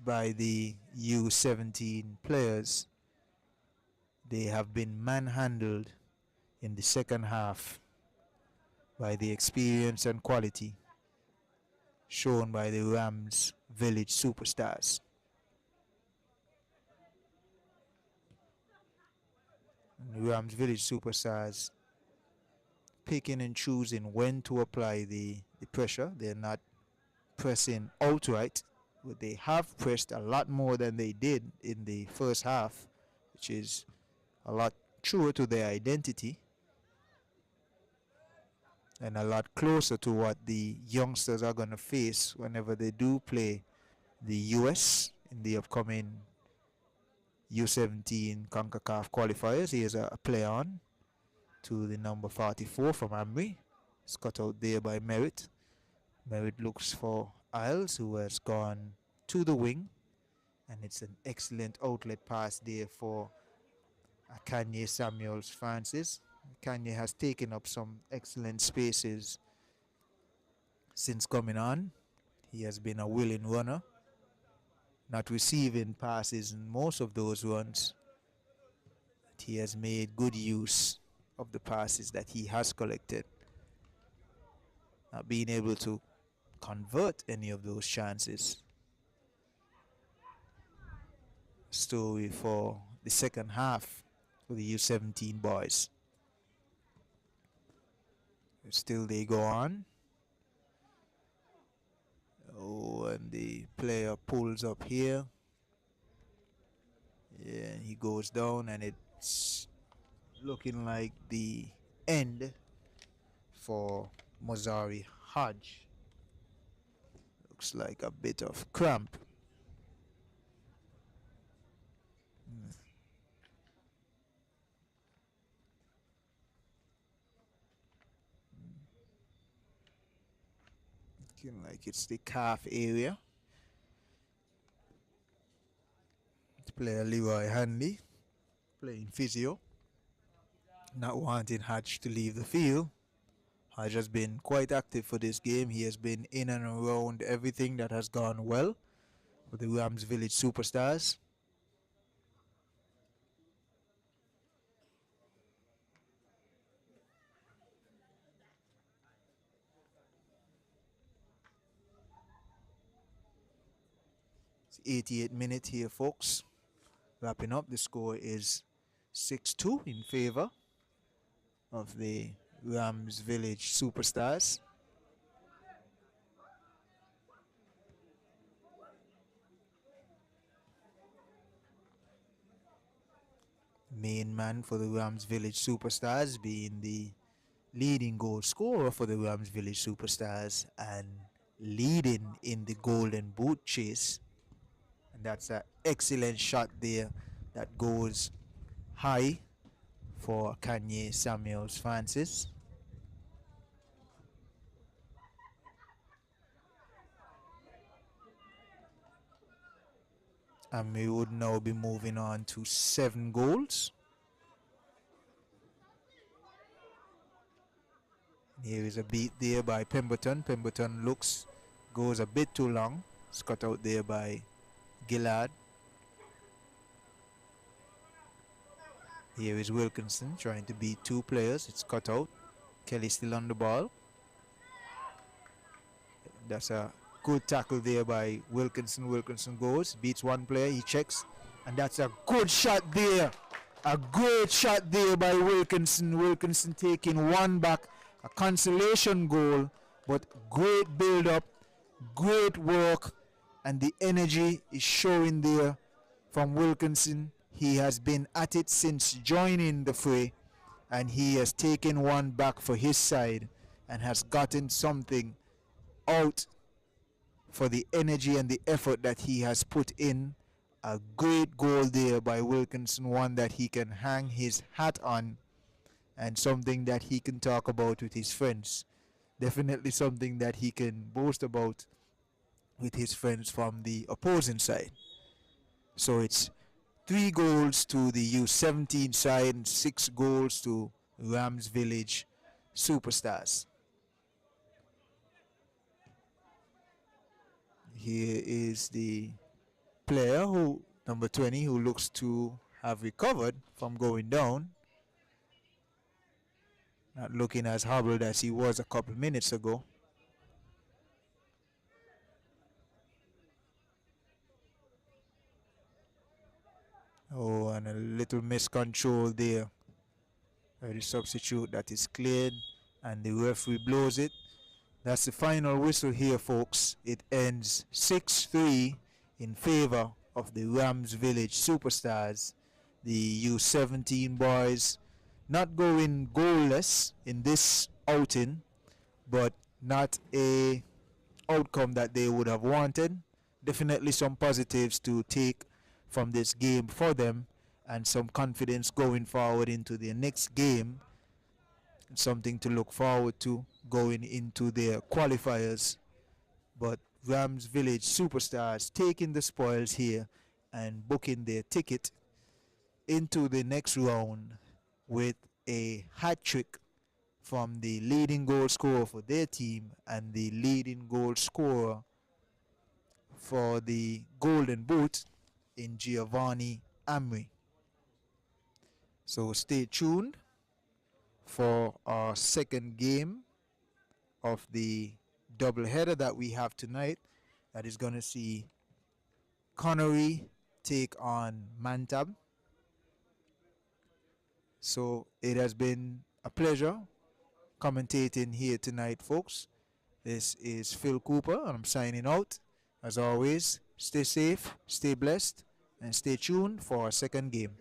by the U17 players, they have been manhandled in the second half by the experience and quality shown by the Rams Village Superstars. And the Rams Village Superstars picking and choosing when to apply the pressure. They're not pressing outright, but they have pressed a lot more than they did in the first half, which is a lot truer to their identity and a lot closer to what the youngsters are going to face whenever they do play the US in the upcoming U17 CONCACAF qualifiers. Here's a play on to the number 44 from Amri. It's cut out there by Merritt. Merritt looks for Isles, who has gone to the wing, and it's an excellent outlet pass there for Kanye Samuels Francis. Kanye has taken up some excellent spaces since coming on. He has been a willing runner, not receiving passes in most of those runs. But he has made good use of the passes that he has collected, not being able to convert any of those chances. Story for the second half for the U17 boys. Still they go on. Oh, and the player pulls up here. Yeah, he goes down, and it's looking like the end for Mozari Hodge. Looks like a bit of cramp. Looking like it's the calf area. Player Leroy Hanley playing physio, not wanting Hodge to leave the field. Hodge has been quite active for this game. He has been in and around everything that has gone well with the Rams Village Superstars. It's 88 minutes here, folks. Wrapping up, the score is 6-2 in favor of the Rams Village Superstars. Main man for the Rams Village Superstars being the leading goal scorer for the Rams Village Superstars and leading in the golden boot chase. And that's an excellent shot there that goes high for Kanye Samuels Francis. And we would now be moving on to 7 goals. Here is a beat there by Pemberton. Pemberton goes a bit too long. It's cut out there by Gillard. Here is Wilkinson trying to beat 2 players. It's cut out. Kelly still on the ball. That's a good tackle there by Wilkinson. Wilkinson goes, beats 1 player, he checks, and that's a good shot there. A great shot there by Wilkinson. Wilkinson taking 1 back. A consolation goal, but great build-up, great work, and the energy is showing there from Wilkinson. He has been at it since joining the fray, and he has taken 1 back for his side and has gotten something out for the energy and the effort that he has put in. A great goal there by Wilkinson, one that he can hang his hat on and something that he can talk about with his friends. Definitely something that he can boast about with his friends from the opposing side. So it's 3 goals to the U17 side and 6 goals to Rams Village Superstars. Here is the player number 20, who looks to have recovered from going down. Not looking as hobbled as he was a couple minutes ago. Oh, and a little miscontrol there. The substitute that is cleared, and the referee blows it. That's the final whistle here, folks. It ends 6-3 in favor of the Rams Village Superstars. The U17 boys not going goalless in this outing, but not a outcome that they would have wanted. Definitely some positives to take from this game for them, and some confidence going forward into the next game. Something to look forward to going into their qualifiers. But Rams Village Superstars taking the spoils here and booking their ticket into the next round with a hat trick from the leading goal scorer for their team and the leading goal scorer for the Golden Boot in Giovanni Amri. So stay tuned for our second game of the doubleheader that we have tonight. That is going to see Connery take on Mantab. So it has been a pleasure commentating here tonight, folks. This is Phil Cooper, and I'm signing out. As always, stay safe, stay blessed, and stay tuned for our second game.